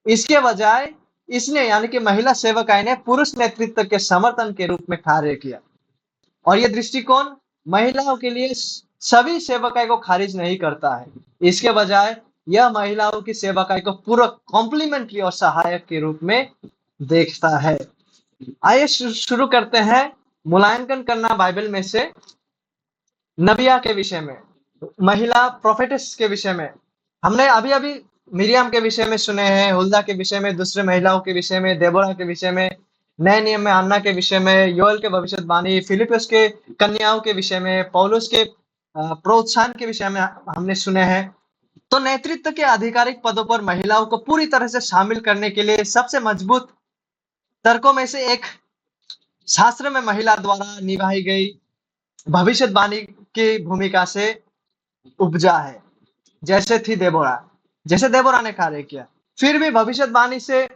इसके बजाय इसने, यानी कि महिला सेवकाई ने पुरुष नेतृत्व के समर्थन के रूप में कार्य किया। और यह दृष्टिकोण महिलाओं के लिए सभी सेवकाई को खारिज नहीं करता है। इसके बजाय यह महिलाओं की सेवकाई को पूरक, कॉम्प्लीमेंट्री और सहायक के रूप में देखता है। आइए शुरू करते हैं मूल्यांकन करना बाइबल में से नबिया के विषय में, महिला प्रोफेटिस के विषय में। हमने अभी अभी मिरियम के विषय में सुने हैं, हुल्दा के विषय में, दूसरे महिलाओं के विषय में, देबोरा के विषय में, नए नियम में अन्ना के विषय में, योएल के भविष्यवाणी, फिलिपस के कन्याओं के विषय में, पौलुस के प्रोत्साहन के विषय में हमने सुने हैं। तो नेतृत्व के आधिकारिक पदों पर महिलाओं को पूरी तरह से शामिल करने के लिए सबसे मजबूत तर्कों में से एक शास्त्र में महिला द्वारा निभाई गई भविष्यवाणी की भूमिका से उपजा है, जैसे देबोरा ने कार्य किया। फिर भी भविष्यवाणी से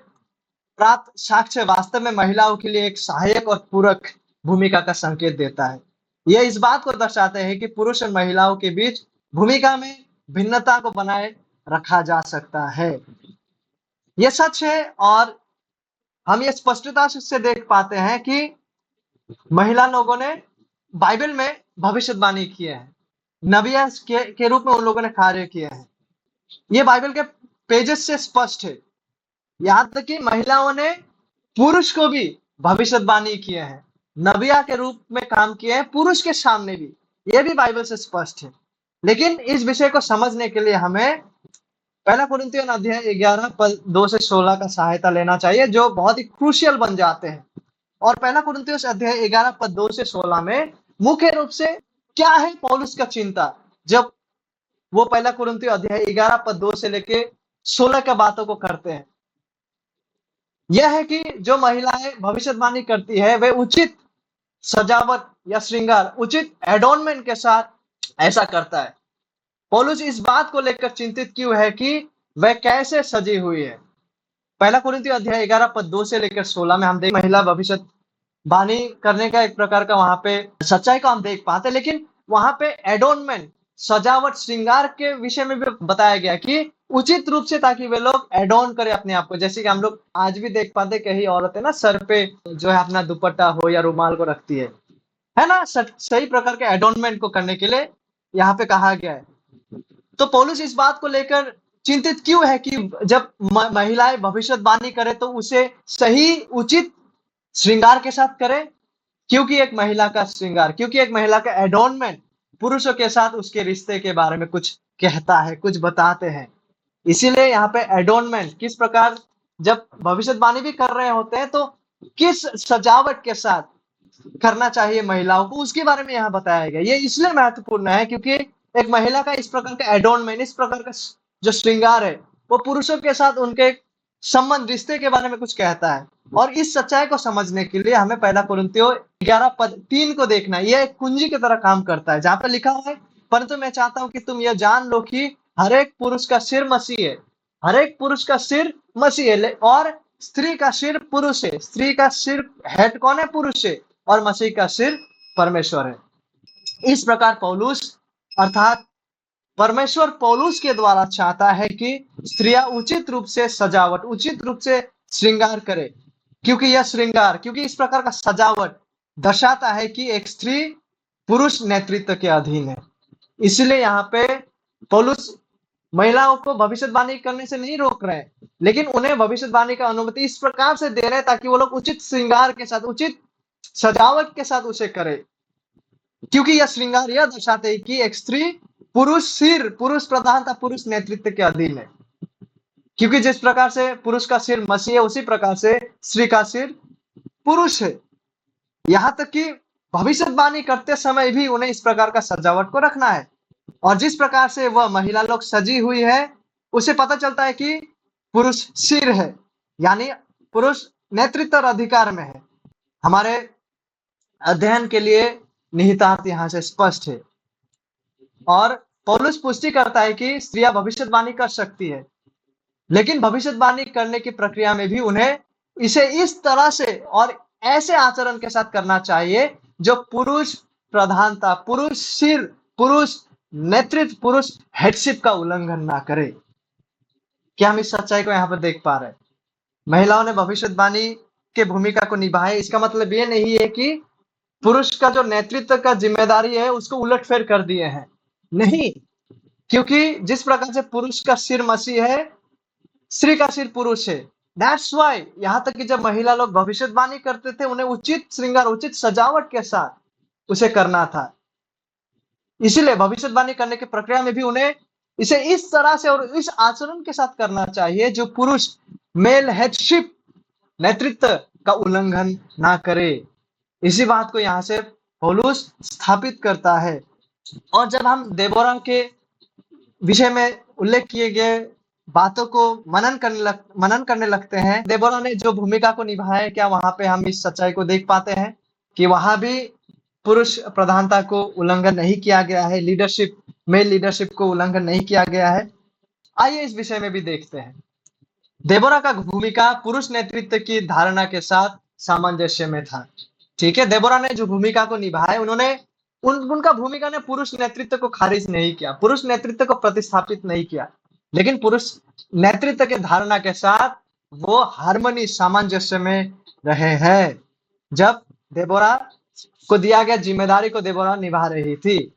प्राप्त साक्ष्य वास्तव में महिलाओं के लिए एक सहायक और पूरक भूमिका का संकेत देता है। यह इस बात को दर्शाते हैं कि पुरुष और महिलाओं के बीच भूमिका में भिन्नता को बनाए रखा जा सकता है। यह सच है और हम ये स्पष्टता से देख पाते हैं कि महिला लोगों ने बाइबल में भविष्यवाणी किए हैं, नबिया के रूप में उन लोगों ने कार्य किए हैं। ये बाइबल के पेजेस से स्पष्ट है। यहां तक कि महिलाओं ने पुरुष को भी भविष्यवाणी किए हैं, नबिया के रूप में काम किए हैं, पुरुष के सामने भी। यह भी बाइबल से स्पष्ट है। लेकिन इस विषय को समझने के लिए हमें पहला कुरिन्थियों अध्याय 11 पद 2 से 16 का सहायता लेना चाहिए, जो बहुत ही क्रूशियल बन जाते हैं। और पहला कुरिन्थियों अध्याय 11 पद 2 से 16 में मुख्य रूप से क्या है पौलुस का चिंता, जब वो पहला कुरिन्थियों अध्याय 11 पद 2 से लेके 16 का बातों को करते हैं। यह है कि जो महिलाएं भविष्यवाणी करती है वे उचित सजावट या श्रृंगार, उचित एडोनमेंट के साथ ऐसा करता है। पौलुस इस बात को लेकर चिंतित क्यों है कि वह कैसे सजी हुई है। पहला कुरिन्थियों अध्याय 11 पद 2 से लेकर 16 में हम देख महिला भविष्यवाणी करने का एक प्रकार का वहां पे सच्चाई को हम देख पाते, लेकिन वहां पे एडोनमेंट, सजावट, श्रृंगार के विषय में भी बताया गया कि उचित रूप से, ताकि वे लोग एडोन करें अपने आप को। जैसे कि हम लोग आज भी देख पाते, कई औरतें ना सर पे जो है अपना दुपट्टा हो या रुमाल को रखती है ना, सही प्रकार के एडोनमेंट को करने के लिए यहाँ पे कहा गया है। तो पौलुस इस बात को लेकर चिंतित क्यों है कि जब महिलाएं भविष्यवाणी करे तो उसे सही, उचित श्रृंगार के साथ करे, क्योंकि एक महिला का श्रृंगार, क्योंकि एक महिला का एडोनमेंट पुरुषों के साथ उसके रिश्ते के बारे में कुछ कहता है, कुछ बताते हैं। इसीलिए यहाँ पे एडोनमेंट किस प्रकार, जब भविष्यवाणी भी कर रहे होते हैं तो किस सजावट के साथ करना चाहिए महिलाओं को, उसके बारे में यहाँ बताया गया। ये इसलिए महत्वपूर्ण है क्योंकि एक महिला का इस प्रकार का एडोनमेंट, इस प्रकार का जो श्रृंगार है, वो पुरुषों के साथ उनके संबंध, रिश्ते के बारे में कुछ कहता है। और इस सच्चाई को समझने के लिए हमें पहला कुरिन्थियों 11 पद 3 को देखना है। यह एक कुंजी की तरह काम करता है, जहां पर लिखा हुआ है, परंतु मैं चाहता हूं कि तुम यह जान लो कि हर एक पुरुष का सिर मसीह है, हर एक पुरुष का सिर मसीह है, और स्त्री का सिर पुरुष है। स्त्री का सिर हेड कौन है? पुरुष है, और मसीह का सिर परमेश्वर है। इस प्रकार पौलुस, अर्थात परमेश्वर पौलुस के द्वारा चाहता है कि स्त्रियां उचित रूप से सजावट, उचित रूप से श्रृंगार करे, क्योंकि यह श्रृंगार, क्योंकि इस प्रकार का सजावट दर्शाता है कि एक स्त्री पुरुष नेतृत्व के अधीन है। इसलिए यहाँ पे पौलुस महिलाओं को भविष्यवाणी करने से नहीं रोक रहे हैं, लेकिन उन्हें भविष्यवाणी का अनुमति इस प्रकार से दे रहे हैं ताकि वो लोग उचित श्रृंगार के साथ, उचित सजावट के साथ उसे करे, क्योंकि यह श्रृंगार यह दर्शाते है कि एक स्त्री पुरुष सिर, पुरुष प्रधानता, पुरुष नेतृत्व के अधीन है। क्योंकि जिस प्रकार से पुरुष का सिर मसीह है, उसी प्रकार से स्त्री का सिर पुरुष है। यहां तक कि भविष्यवाणी करते समय भी उन्हें इस प्रकार का सजावट को रखना है। और जिस प्रकार से वह महिला लोग सजी हुई है, उसे पता चलता है कि पुरुष सिर है, यानी पुरुष नेतृत्व और अधिकार में है। हमारे अध्ययन के लिए निहितार्थ यहाँ से स्पष्ट है। और पौलुस पुष्टि करता है कि स्त्रियां भविष्यवाणी कर सकती है, लेकिन भविष्यवाणी करने की प्रक्रिया में भी उन्हें इसे इस तरह से और ऐसे आचरण के साथ करना चाहिए जो पुरुष प्रधानता, पुरुष सिर, पुरुष नेतृत्व, पुरुष हेडशिप का उल्लंघन ना करे। क्या हम इस सच्चाई को यहाँ पर देख पा रहे हैं? महिलाओं ने भविष्यवाणी के भूमिका को निभाए, इसका मतलब ये नहीं है कि पुरुष का जो नेतृत्व का जिम्मेदारी है उसको उलटफेर कर दिए हैं। नहीं, क्योंकि जिस प्रकार से पुरुष का सिर मसीह है, स्त्री का सिर पुरुष है। दैट्स व्हाई यहाँ तक कि जब महिला लोग भविष्यवाणी करते थे, उन्हें उचित श्रृंगार, उचित सजावट के साथ उसे करना था। इसीलिए भविष्यवाणी करने की प्रक्रिया में भी उन्हें इसे इस तरह से और इस आचरण के साथ करना चाहिए जो पुरुष मेल हेडशिप, नेतृत्व का उल्लंघन ना करे। इसी बात को यहाँ से पौलुस स्थापित करता है। और जब हम देबोरा के विषय में उल्लेख किए गए बातों को मनन करने लगते हैं, देबोरा ने जो भूमिका को निभाया है, क्या वहां पे हम इस सच्चाई को देख पाते हैं कि वहां भी पुरुष प्रधानता को उल्लंघन नहीं किया गया है, लीडरशिप, मेल लीडरशिप को उल्लंघन नहीं किया गया है? आइए इस विषय में भी देखते हैं। देबोरा का भूमिका पुरुष नेतृत्व की धारणा के साथ सामंजस्य में था। ठीक है, देबोरा ने जो भूमिका को निभाया, उन्होंने उनका भूमिका ने पुरुष नेतृत्व को खारिज नहीं किया, पुरुष नेतृत्व को प्रतिस्थापित नहीं किया, लेकिन पुरुष नेतृत्व के धारणा के साथ वो हार्मनी, सामंजस्य में रहे हैं। जब देबोरा को दिया गया जिम्मेदारी को देबोरा निभा रही थी।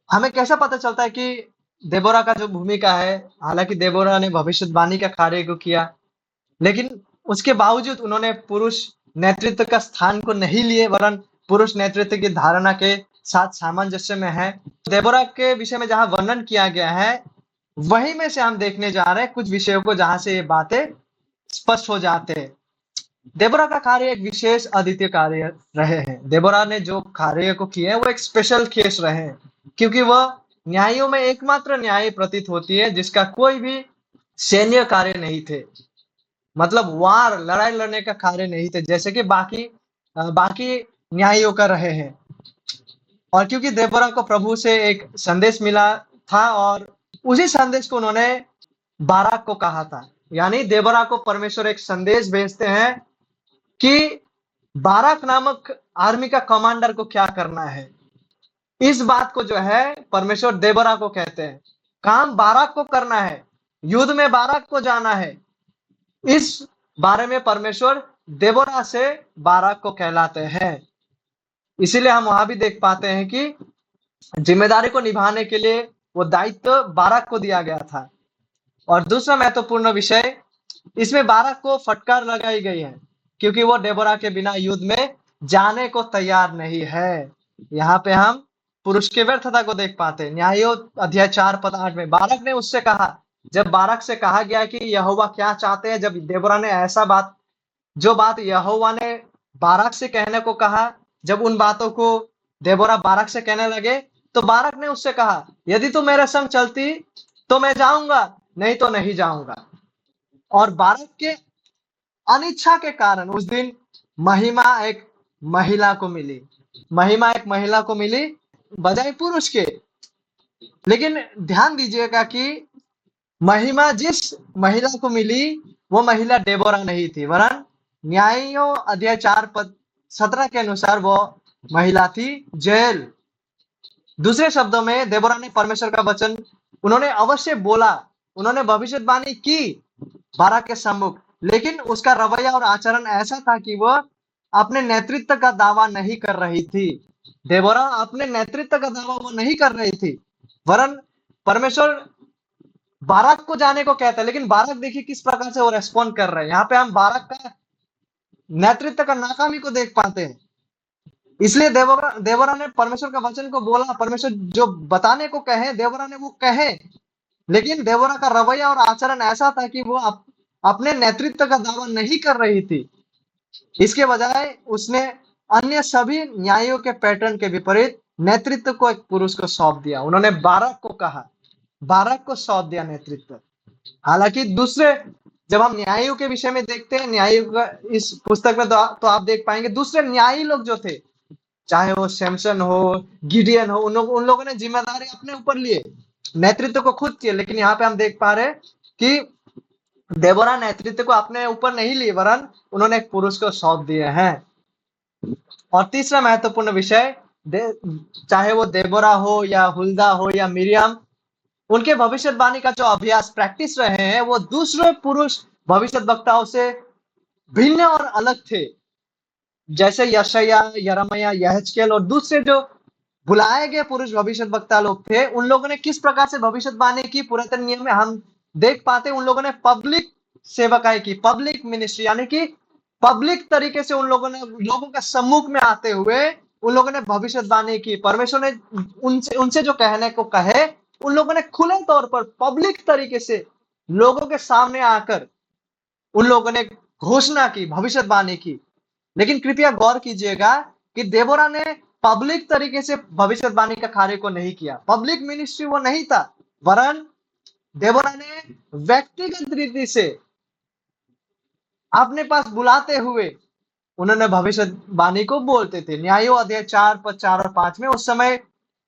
हमें कैसा पता चलता है कि देबोरा का जो भूमिका है, हालांकि देबोरा ने भविष्यवाणी का कार्य को किया, लेकिन उसके बावजूद उन्होंने पुरुष नेतृत्व का स्थान को नहीं लिए, वरन पुरुष नेतृत्व की धारणा के साथ सामंजस्य में है। देबोरा के विषय में जहां वर्णन किया गया है, वही में से हम देखने जा रहे हैं कुछ विषयों को जहां से ये बातें स्पष्ट हो जाते हैं। देबोरा का कार्य एक विशेष अद्वितीय कार्य रहे हैं। देबोरा ने जो कार्य को किए हैं वो एक स्पेशल केस रहे हैं, क्योंकि वह न्यायियों में एकमात्र न्यायी प्रतीत होती है जिसका कोई भी सैन्य कार्य नहीं थे, मतलब वार, लड़ाई लड़ने का कार्य नहीं थे, जैसे कि बाकी न्यायियों का रहे हैं। और क्योंकि देबोरा को प्रभु से एक संदेश मिला था और उसी संदेश को उन्होंने बाराक को कहा था, यानी देबोरा को परमेश्वर एक संदेश भेजते हैं कि बाराक नामक आर्मी का कमांडर को क्या करना है। इस बात को जो है परमेश्वर देबोरा को कहते हैं, काम बाराक को करना है, युद्ध में बाराक को जाना है। इस बारे में परमेश्वर देबोरा से बाराक को कहलाते हैं। इसीलिए हम वहां भी देख पाते हैं कि जिम्मेदारी को निभाने के लिए वो दायित्व बाराक को दिया गया था। और दूसरा महत्वपूर्ण विषय, इसमें बाराक को फटकार लगाई गई है क्योंकि वो देबोरा के बिना युद्ध में जाने को तैयार नहीं है। यहाँ पे हम पुरुष के व्यर्थता को देख पाते हैं। न्यायों अध्याय 4:8 में बाराक ने उससे कहा, जब बाराक से कहा गया कि यहोवा क्या चाहते हैं, जब देबोरा ने जो बात यहोवा ने बाराक से कहने को कहा, जब उन बातों को देबोरा बाराक से कहने लगे, तो बाराक ने उससे कहा, यदि तू मेरे संग चलती तो मैं जाऊंगा, नहीं तो नहीं जाऊंगा। और बाराक के अनिच्छा के कारण उस दिन महिमा एक महिला को मिली बजाय पुरुष के। लेकिन ध्यान दीजिएगा कि महिमा जिस महिला को मिली वो महिला देबोरा नहीं थी, वरन न्यायियों अध्याय 4:17 के अनुसार वो महिला थी जेल। दूसरे शब्दों में देबोरा ने परमेश्वर का वचन उन्होंने अवश्य बोला, उन्होंने भविष्यवाणी की बाराक के सम्मुख, लेकिन उसका रवैया और आचरण ऐसा था कि वह अपने नेतृत्व का दावा नहीं कर रही थी। देबोरा अपने नेतृत्व का दावा वो नहीं कर रही थी, वरन परमेश्वर बाराक को जाने को कहता है, लेकिन बाराक देखिए किस प्रकार से वो रेस्पॉन्ड कर रहे हैं। यहाँ पे हम बाराक का नेतृत्व का नाकामी को देख पाते हैं। इसलिए देबोरा ने परमेश्वर का वचन को बोला, परमेश्वर जो बताने को कहे देबोरा ने वो कहे, लेकिन देबोरा का रवैया और आचरण ऐसा था कि वो अपने नेतृत्व का दावा नहीं कर रही थी। इसके बजाय उसने अन्य सभी न्यायों के पैटर्न के विपरीत नेतृत्व को एक पुरुष को सौंप दिया। उन्होंने बाराक को कहा, बाराक को सौंप दिया नेतृत्व। हालांकि दूसरे, जब हम न्यायियों के विषय में देखते हैं, न्यायियों का इस पुस्तक में तो आप देख पाएंगे दूसरे न्यायी लोग जो थे चाहे वो सैमसन हो, गिडियन हो, उन लोगों ने जिम्मेदारी अपने ऊपर लिए, नेतृत्व को खुद किए। लेकिन यहाँ पे हम देख पा रहे कि देबोरा नेतृत्व को अपने ऊपर नहीं लिए, वरन उन्होंने एक पुरुष को सौंप दिए हैं। और तीसरा महत्वपूर्ण विषय, चाहे वो देबोरा हो या हुल्दा हो या मिरियम, उनके भविष्यवाणी का जो अभ्यास प्रैक्टिस रहे हैं वो दूसरे पुरुष भविष्यद्वक्ताओं से भिन्न और अलग थे। जैसे यशाया, यिर्मयाह, यहेजकेल और दूसरे जो बुलाए गए पुरुष भविष्यद्वक्ता लोग थे, उन लोगों ने किस प्रकार से भविष्यवाणी की पुरातन नियम में हम देख पाते हैं। उन लोगों ने पब्लिक सेवकाई की, पब्लिक मिनिस्ट्री, यानी कि पब्लिक तरीके से उन लोगों ने लोगों के सम्मुख में आते हुए उन लोगों ने भविष्यवाणी की। परमेश्वर ने उनसे उनसे जो कहने को कहे, उन लोगों ने खुले तौर पर पब्लिक तरीके से लोगों के सामने आकर उन लोगों ने घोषणा की, भविष्यवाणी की। लेकिन कृपया गौर कीजिएगा कि देबोरा ने पब्लिक तरीके से भविष्यवाणी का कार्य को नहीं किया, पब्लिक मिनिस्ट्री वो नहीं था, वरन देबोरा ने व्यक्तिगत रीति से अपने पास बुलाते हुए उन्होंने भविष्यवाणी को बोलते थे। न्यायों अध्याय 4 पद 4 और 5 में उस समय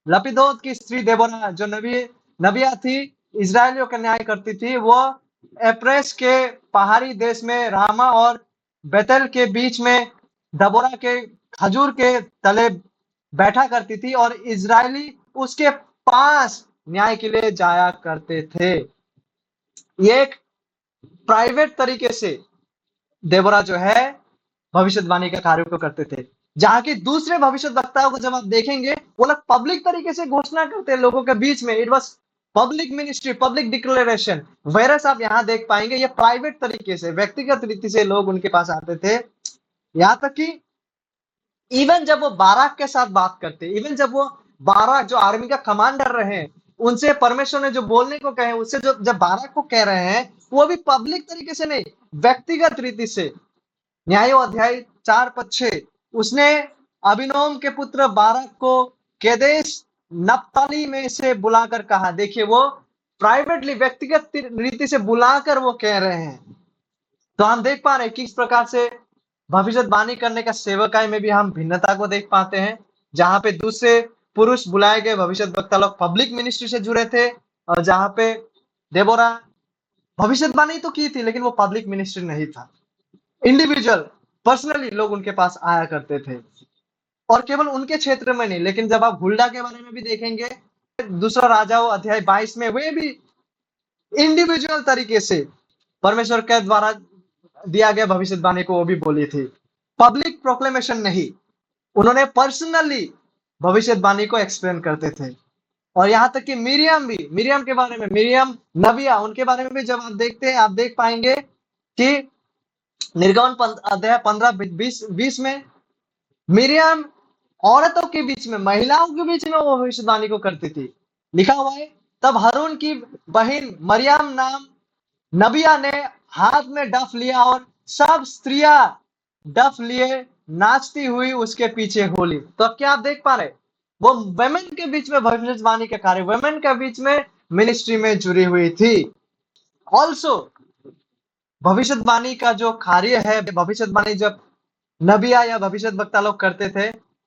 लपिदोत की स्त्री देबोरा जो नबिया थी, इजरायलियों का न्याय करती थी, वो एप्रेस के पहाड़ी देश में रामा और बेतल के बीच में दबोरा के खजूर के तले बैठा करती थी और इजरायली उसके पास न्याय के लिए जाया करते थे। ये एक प्राइवेट तरीके से देबोरा जो है भविष्यवाणी के कार्यों को करते थे, जहां की दूसरे भविष्यद्वक्ताओं को जब आप देखेंगे वो लोग पब्लिक तरीके से घोषणा करते हैं लोगों के बीच में। It was public ministry, public declaration. Virus आप यहां देख पाएंगे ये प्राइवेट तरीके से, व्यक्तिगत रीति से लोग उनके पास आते थे। यहां तक कि इवन जब वो बाराक के साथ बात करते, इवन जब वो बाराक जो आर्मी का कमांडर रहे, उनसे परमेश्वर ने जो बोलने को कहे, उससे जो जब बाराक को कह रहे हैं, वो भी पब्लिक तरीके से नहीं, व्यक्तिगत रीति से। न्यायो अध्याय 4 पद 6, उसने अभिनोम के पुत्र बाराक को केदेश नप्ताली में से बुलाकर कहा। देखिए वो प्राइवेटली, व्यक्तिगत रीति से बुलाकर वो कह रहे हैं। तो हम देख पा रहे हैं किस प्रकार से भविष्यवाणी करने का सेवकाई में भी हम भिन्नता को देख पाते हैं, जहां पे दूसरे पुरुष बुलाए गए भविष्यद्वक्ता लोग पब्लिक मिनिस्ट्री से जुड़े थे, और जहां पे देबोरा भविष्यवाणी तो की थी लेकिन वो पब्लिक मिनिस्ट्री नहीं था। इंडिविजुअल, पर्सनली लोग उनके पास आया करते थे, और केवल उनके क्षेत्र में नहीं। लेकिन जब आप हुल्डा के बारे में भी देखेंगे, दूसरा राजाओं अध्याय 22 में, वे भी इंडिविजुअल तरीके से परमेश्वर के द्वारा दिया गया भविष्यवाणी को वो भी बोली थी, पब्लिक प्रोक्लेमेशन नहीं। उन्होंने पर्सनली भविष्यवाणी को एक्सप्लेन करते थे। और यहाँ तक कि मिरियम भी, मिरियम के बारे में, मिरियम नबिया, उनके बारे में भी जब आप देखते हैं, आप देख पाएंगे कि निर्गमन अध्याय 15-20 में मिरियम औरतों के बीच में, महिलाओं के बीच में वो भविष्यवाणी को करती थी। लिखा हुआ है, तब हारून की बहन मरियम नाम नबिया ने हाथ में डफ लिया और सब स्त्रियां डफ लिए नाचती हुई उसके पीछे होली। तो अब क्या आप देख पा रहे, वो वेमेन के बीच में भविष्यवाणी के कार्य, वेमेन के बीच में मिनिस्ट्री में जुड़ी हुई थी। ऑल्सो भविष्यवाणी का जो कार्य है, भविष्यवाणी जब नबिया या भविष्यद्वक्ता लोग करते थे,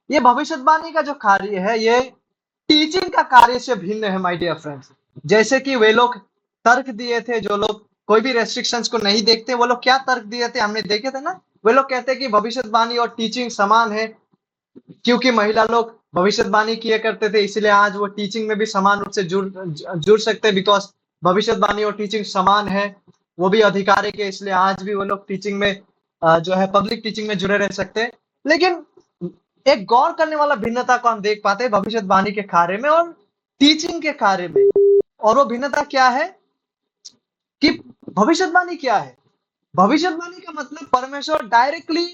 ये भविष्यवाणी का जो कार्य है ये टीचिंग का कार्य से भिन्न है माय डियर फ्रेंड्स। जैसे कि वे लोग तर्क दिए थे, जो लोग कोई भी रेस्ट्रिक्शंस को नहीं देखते, वो लोग क्या तर्क दिए थे हमने देखे थे ना। वे लोग कहते हैं कि भविष्यवाणी और टीचिंग समान है, क्योंकि महिला लोग भविष्यवाणी किया करते थे, इसलिए आज वो टीचिंग में भी समान रूप से जुड़ सकते हैं। बिकॉज भविष्यवाणी और टीचिंग समान है, वो भी अधिकारी के, इसलिए आज भी वो लोग टीचिंग में जो है पब्लिक टीचिंग में जुड़े रह सकते हैं। लेकिन एक गौर करने वाला भिन्नता को हम देख पाते हैं भविष्यवाणी के कार्य में और टीचिंग के कार्य में। और वो भिन्नता क्या है कि भविष्यवाणी क्या है? भविष्यवाणी का मतलब परमेश्वर डायरेक्टली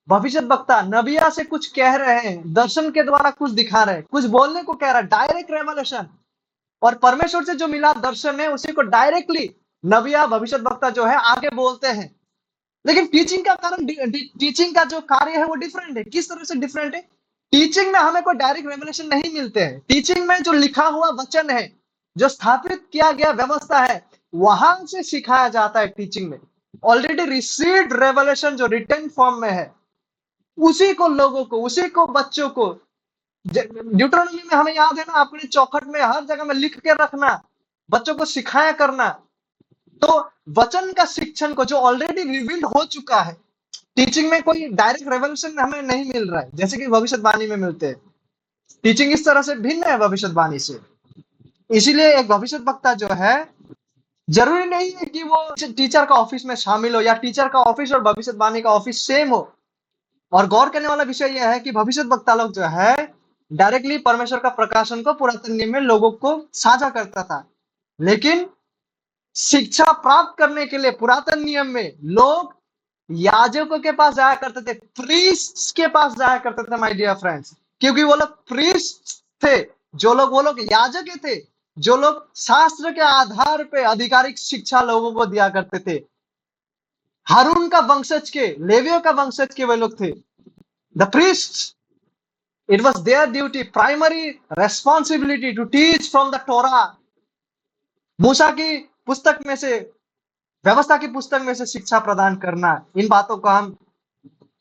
भविष्यद्वक्ता नबिया से कुछ कह रहे हैं, दर्शन के द्वारा कुछ दिखा रहे हैं, कुछ बोलने को कह रहा है, डायरेक्ट रेवलेशन। और परमेश्वर से जो मिला दर्शन है उसी को डायरेक्टली नबिया भविष्यद्वक्ता जो है आगे बोलते हैं। लेकिन टीचिंग का कारण, टीचिंग का जो कार्य है वो डिफरेंट है। किस तरह से डिफरेंट है? टीचिंग में हमें कोई डायरेक्ट रेवलेशन नहीं मिलते हैं। टीचिंग में जो लिखा हुआ वचन है, जो स्थापित किया गया व्यवस्था है, वहां से सिखाया जाता है। टीचिंग में ऑलरेडी रिसीव्ड रेवलेशन जो रिटन फॉर्म में है, उसी को लोगों को, उसी को बच्चों को ड्यूटरोनॉमी में हमें याद है ना, अपने चौखट में हर जगह में लिख के रखना, बच्चों को सिखाया करना। तो वचन का शिक्षण को जो ऑलरेडी रिवील्ड हो चुका है, टीचिंग में कोई डायरेक्ट रेवल्यूशन हमें नहीं मिल रहा है जैसे कि भविष्यवाणी में मिलते हैं। टीचिंग इस तरह से भिन्न है भविष्यवाणी से। इसीलिए एक भविष्यवक्ता जो है, जरूरी नहीं है कि वो टीचर का ऑफिस में शामिल हो या टीचर का ऑफिस और भविष्यवाणी का ऑफिस सेम हो। और गौर करने वाला विषय यह है कि भविष्यवक्ता लोग जो है डायरेक्टली परमेश्वर का प्रकाशन को पुरातन नियम में लोगों को साझा करता था, लेकिन शिक्षा प्राप्त करने के लिए पुरातन नियम में लोग याजकों के पास जाया करते थे, प्रीस्ट्स के पास जाया करते थे माय डियर फ्रेंड्स, क्योंकि वो लोग प्रीस्ट थे, वो लोग याजक थे, जो लोग शास्त्र के आधार पे आधिकारिक शिक्षा लोगों को दिया करते थे। हारून का वंशज के, लेवियों का वंशज के वे लोग थे, the priests. It was their duty, primary responsibility to teach from the Torah. मूसा की पुस्तक में से, व्यवस्था की पुस्तक में से शिक्षा प्रदान करना। इन बातों को हम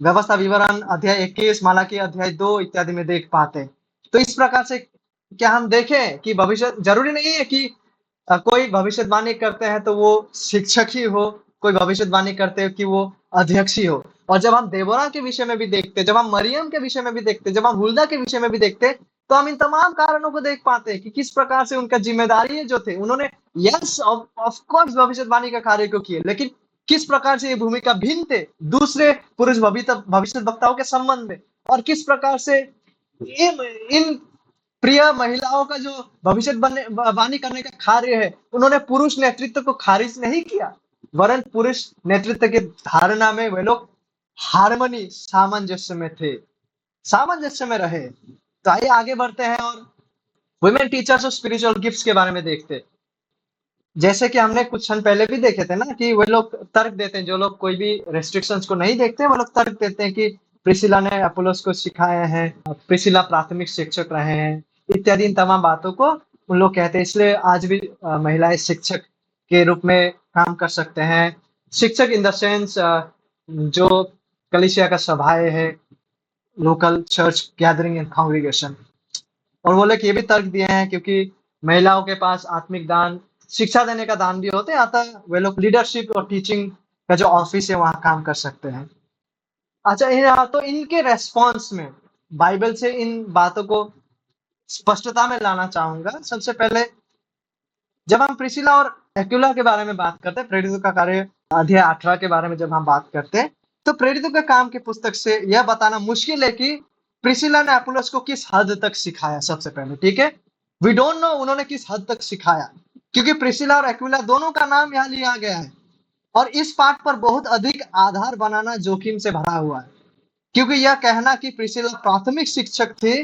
व्यवस्था विवरण अध्याय 21, मालाकी अध्याय 2 इत्यादि में देख पाते हैं। तो इस प्रकार से क्या हम देखें कि भविष्य जरूरी नहीं है कि कोई भविष्यवाणी करते हैं तो वो शिक्षक ही हो, कोई भविष्यवाणी करते हैं कि वो अध्यक्ष ही हो। और जब हम देबोरा के विषय में भी देखते, जब हम मरियम के विषय में भी देखते, जब हम हुल्दा के विषय में भी देखते, तो हम इन तमाम कारणों को देख पाते हैं कि किस प्रकार से उनका जिम्मेदारी जो थे, उन्होंने यस ऑफ कोर्स भविष्यवाणी का कार्य को किए, लेकिन किस प्रकार से ये भूमिका भिन्न थे दूसरे पुरुष भविष्यवक्ताओं के संबंध में, और किस प्रकार से इन प्रिय महिलाओं का जो भविष्यवाणी करने का कार्य है, उन्होंने पुरुष नेतृत्व को खारिज नहीं किया, वरन पुरुष नेतृत्व की धारणा में वे लोग हार्मनी, सामंजस्य में थे, सामंजस्य में रहे। तो आइए आगे बढ़ते हैं और वुमेन टीचर्स और स्पिरिचुअल गिफ्ट्स के बारे में देखते हैं। जैसे कि हमने कुछ क्षण पहले भी देखे थे ना कि वे लोग तर्क देते हैं, जो लोग कोई भी रेस्ट्रिक्शंस को नहीं देखते, वो लोग तर्क देते हैं कि प्रिसिला ने अपोलोस को सिखाया है, प्रिसिला प्राथमिक शिक्षक रहे हैं, इत्यादि इन तमाम बातों को उन लोग कहते हैं। इसलिए आज भी महिलाएं शिक्षक के रूप में काम कर सकते हैं। शिक्षक इन द सेंस जो कलीसिया का सभाएं है, local church gathering and congregation. और वो लोग ये भी तर्क दिए हैं क्योंकि महिलाओं के पास आत्मिक दान, शिक्षा देने का दान भी होते हैं, अतः वे लोग लीडरशिप और टीचिंग का जो ऑफिस है वहां काम कर सकते हैं। अच्छा, तो इनके रेस्पॉन्स में बाइबल से इन बातों को स्पष्टता में लाना चाहूंगा। सबसे पहले जब हम प्रिसिला और एक्विला के बारे में बात करते हैं, प्रेरितों का कार्य अध्याय 18 के बारे में जब हम बात करते हैं, तो प्रेरितों के काम की पुस्तक से यह बताना मुश्किल है कि प्रिसिला ने अपोलोस को किस हद तक सिखाया। सबसे पहले ठीक है, वी डोंट नो उन्होंने किस हद तक सिखाया, क्योंकि प्रिसिला और एक्विला दोनों का नाम यहाँ लिया गया है, और इस पाठ पर बहुत अधिक आधार बनाना जोखिम से भरा हुआ है, क्योंकि यह कहना कि प्रिसिला प्राथमिक शिक्षक थे,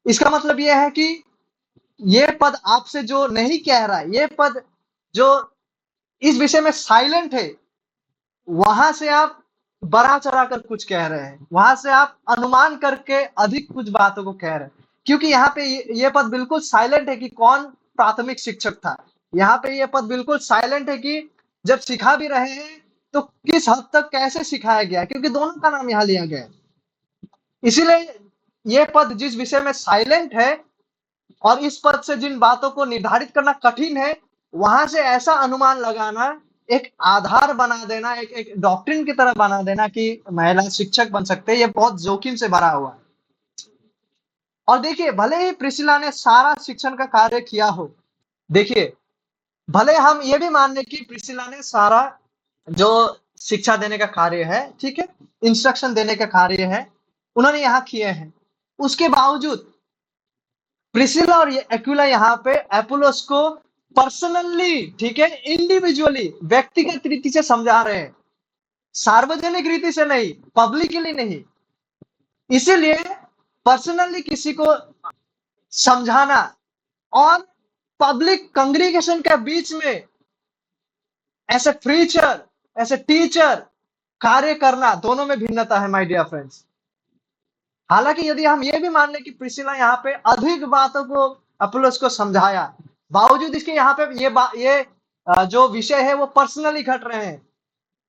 इसका मतलब यह है कि ये पद आपसे जो नहीं कह रहा है, ये पद जो इस विषय में साइलेंट है, वहां से आप बढ़ा चढ़ा कर कुछ कह रहे हैं, वहां से आप अनुमान करके अधिक कुछ बातों को कह रहे हैं, क्योंकि यहाँ पे ये पद बिल्कुल साइलेंट है कि कौन प्राथमिक शिक्षक था। यहाँ पे ये पद बिल्कुल साइलेंट है कि जब सिखा भी रहे हैं तो किस हद तक कैसे सिखाया गया, क्योंकि दोनों का नाम यहाँ लिया गया है। इसीलिए ये पद जिस विषय में साइलेंट है और इस पद से जिन बातों को निर्धारित करना कठिन है, वहां से ऐसा अनुमान लगाना, एक आधार बना देना, एक डॉक्ट्रिन की तरह बना देना कि महिला शिक्षक बन सकते हैं, ये बहुत जोखिम से भरा हुआ है। और देखिए, भले ही प्रिसिला ने सारा शिक्षण का कार्य किया हो, देखिए भले हम ये भी मान लें कि प्रिसिला ने सारा जो शिक्षा देने का कार्य है, ठीक है, इंस्ट्रक्शन देने का कार्य है, उन्होंने यहाँ किए हैं, उसके बावजूद प्रिसिला और एक्विला यहाँ पे अपोलोस को पर्सनली, ठीक है, इंडिविजुअली, व्यक्तिगत रीति से समझा रहे हैं, सार्वजनिक रीति से नहीं, पब्लिकली नहीं। इसीलिए पर्सनली किसी को समझाना और पब्लिक कांग्रीगेशन के बीच में ऐसे प्रीचर, ऐसे टीचर कार्य करना, दोनों में भिन्नता है माय डियर फ्रेंड्स। हालांकि यदि हम ये भी मान लें कि प्रिसिला यहाँ पे अधिक बातों को अपोलोस को समझाया, बावजूद इसके यहाँ पे ये जो विषय है वो पर्सनली घट रहे हैं,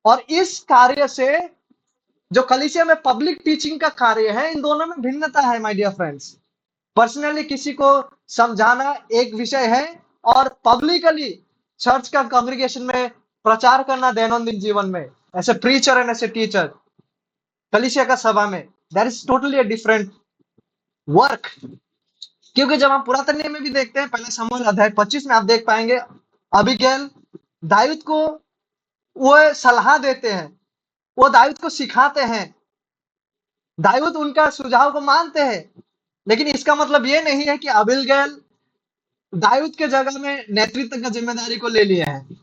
और इस कार्य से जो कलीसिया में पब्लिक टीचिंग का कार्य है, इन दोनों में भिन्नता है माय डियर फ्रेंड्स। पर्सनली किसी को समझाना एक विषय है और पब्लिकली चर्च का कांग्रेगेशन में प्रचार करना दैनंदिन जीवन में as a preacher and as a teacher कलीसिया का सभा में, that is totally a different work. क्योंकि जब हम पुरातन नियम में भी देखते हैं, पहले शमूएल अध्याय 25 में आप देख पाएंगे, अबीगैल दाऊद को वो सलाह देते हैं, वो दाऊद को सिखाते हैं, दाऊद उनका सुझाव को मानते हैं, लेकिन इसका मतलब ये नहीं है कि अबीगैल दाऊद के जगह में नेतृत्व का जिम्मेदारी को ले लिए हैं।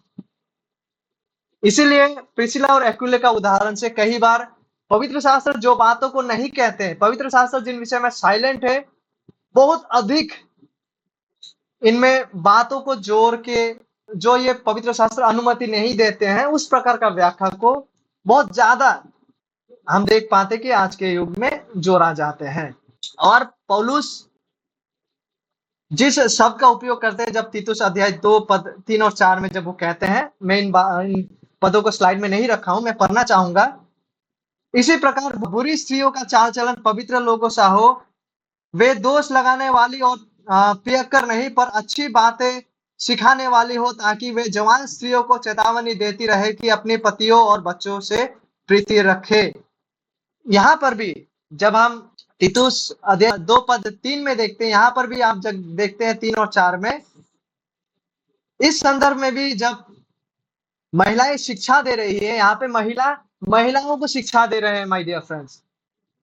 इसीलिए प्रिसिला और एक्विला का उदाहरण से कई बार पवित्र शास्त्र जो बातों को नहीं कहते हैं, पवित्र शास्त्र जिन विषय में साइलेंट है, बहुत अधिक इनमें बातों को जोड़ के जो ये पवित्र शास्त्र अनुमति नहीं देते हैं, उस प्रकार का व्याख्या को बहुत ज्यादा हम देख पाते कि आज के युग में जोड़ा जाते हैं। और पौलुस जिस शब्द का उपयोग करते हैं, जब तीतुस अध्याय 2 पद 3 और 4 में जब वो कहते हैं, मैं इन पदों को स्लाइड में नहीं रखा हूं, मैं पढ़ना चाहूंगा। इसी प्रकार बुरी स्त्रियों का चाल चलन पवित्र लोगों सा हो, वे दोष लगाने वाली और पियक्कर नहीं पर अच्छी बातें सिखाने वाली हो, ताकि वे जवान स्त्रियों को चेतावनी देती रहे कि अपने पतियों और बच्चों से प्रीति रखे। यहाँ पर भी जब हम तीतुस अध्याय 2 पद 3 में देखते हैं, यहाँ पर भी आप जब देखते हैं 3 और 4 में, इस संदर्भ में भी जब महिलाएं शिक्षा दे रही है, यहाँ पे महिलाओं को शिक्षा दे रहे हैं माय डियर फ्रेंड्स।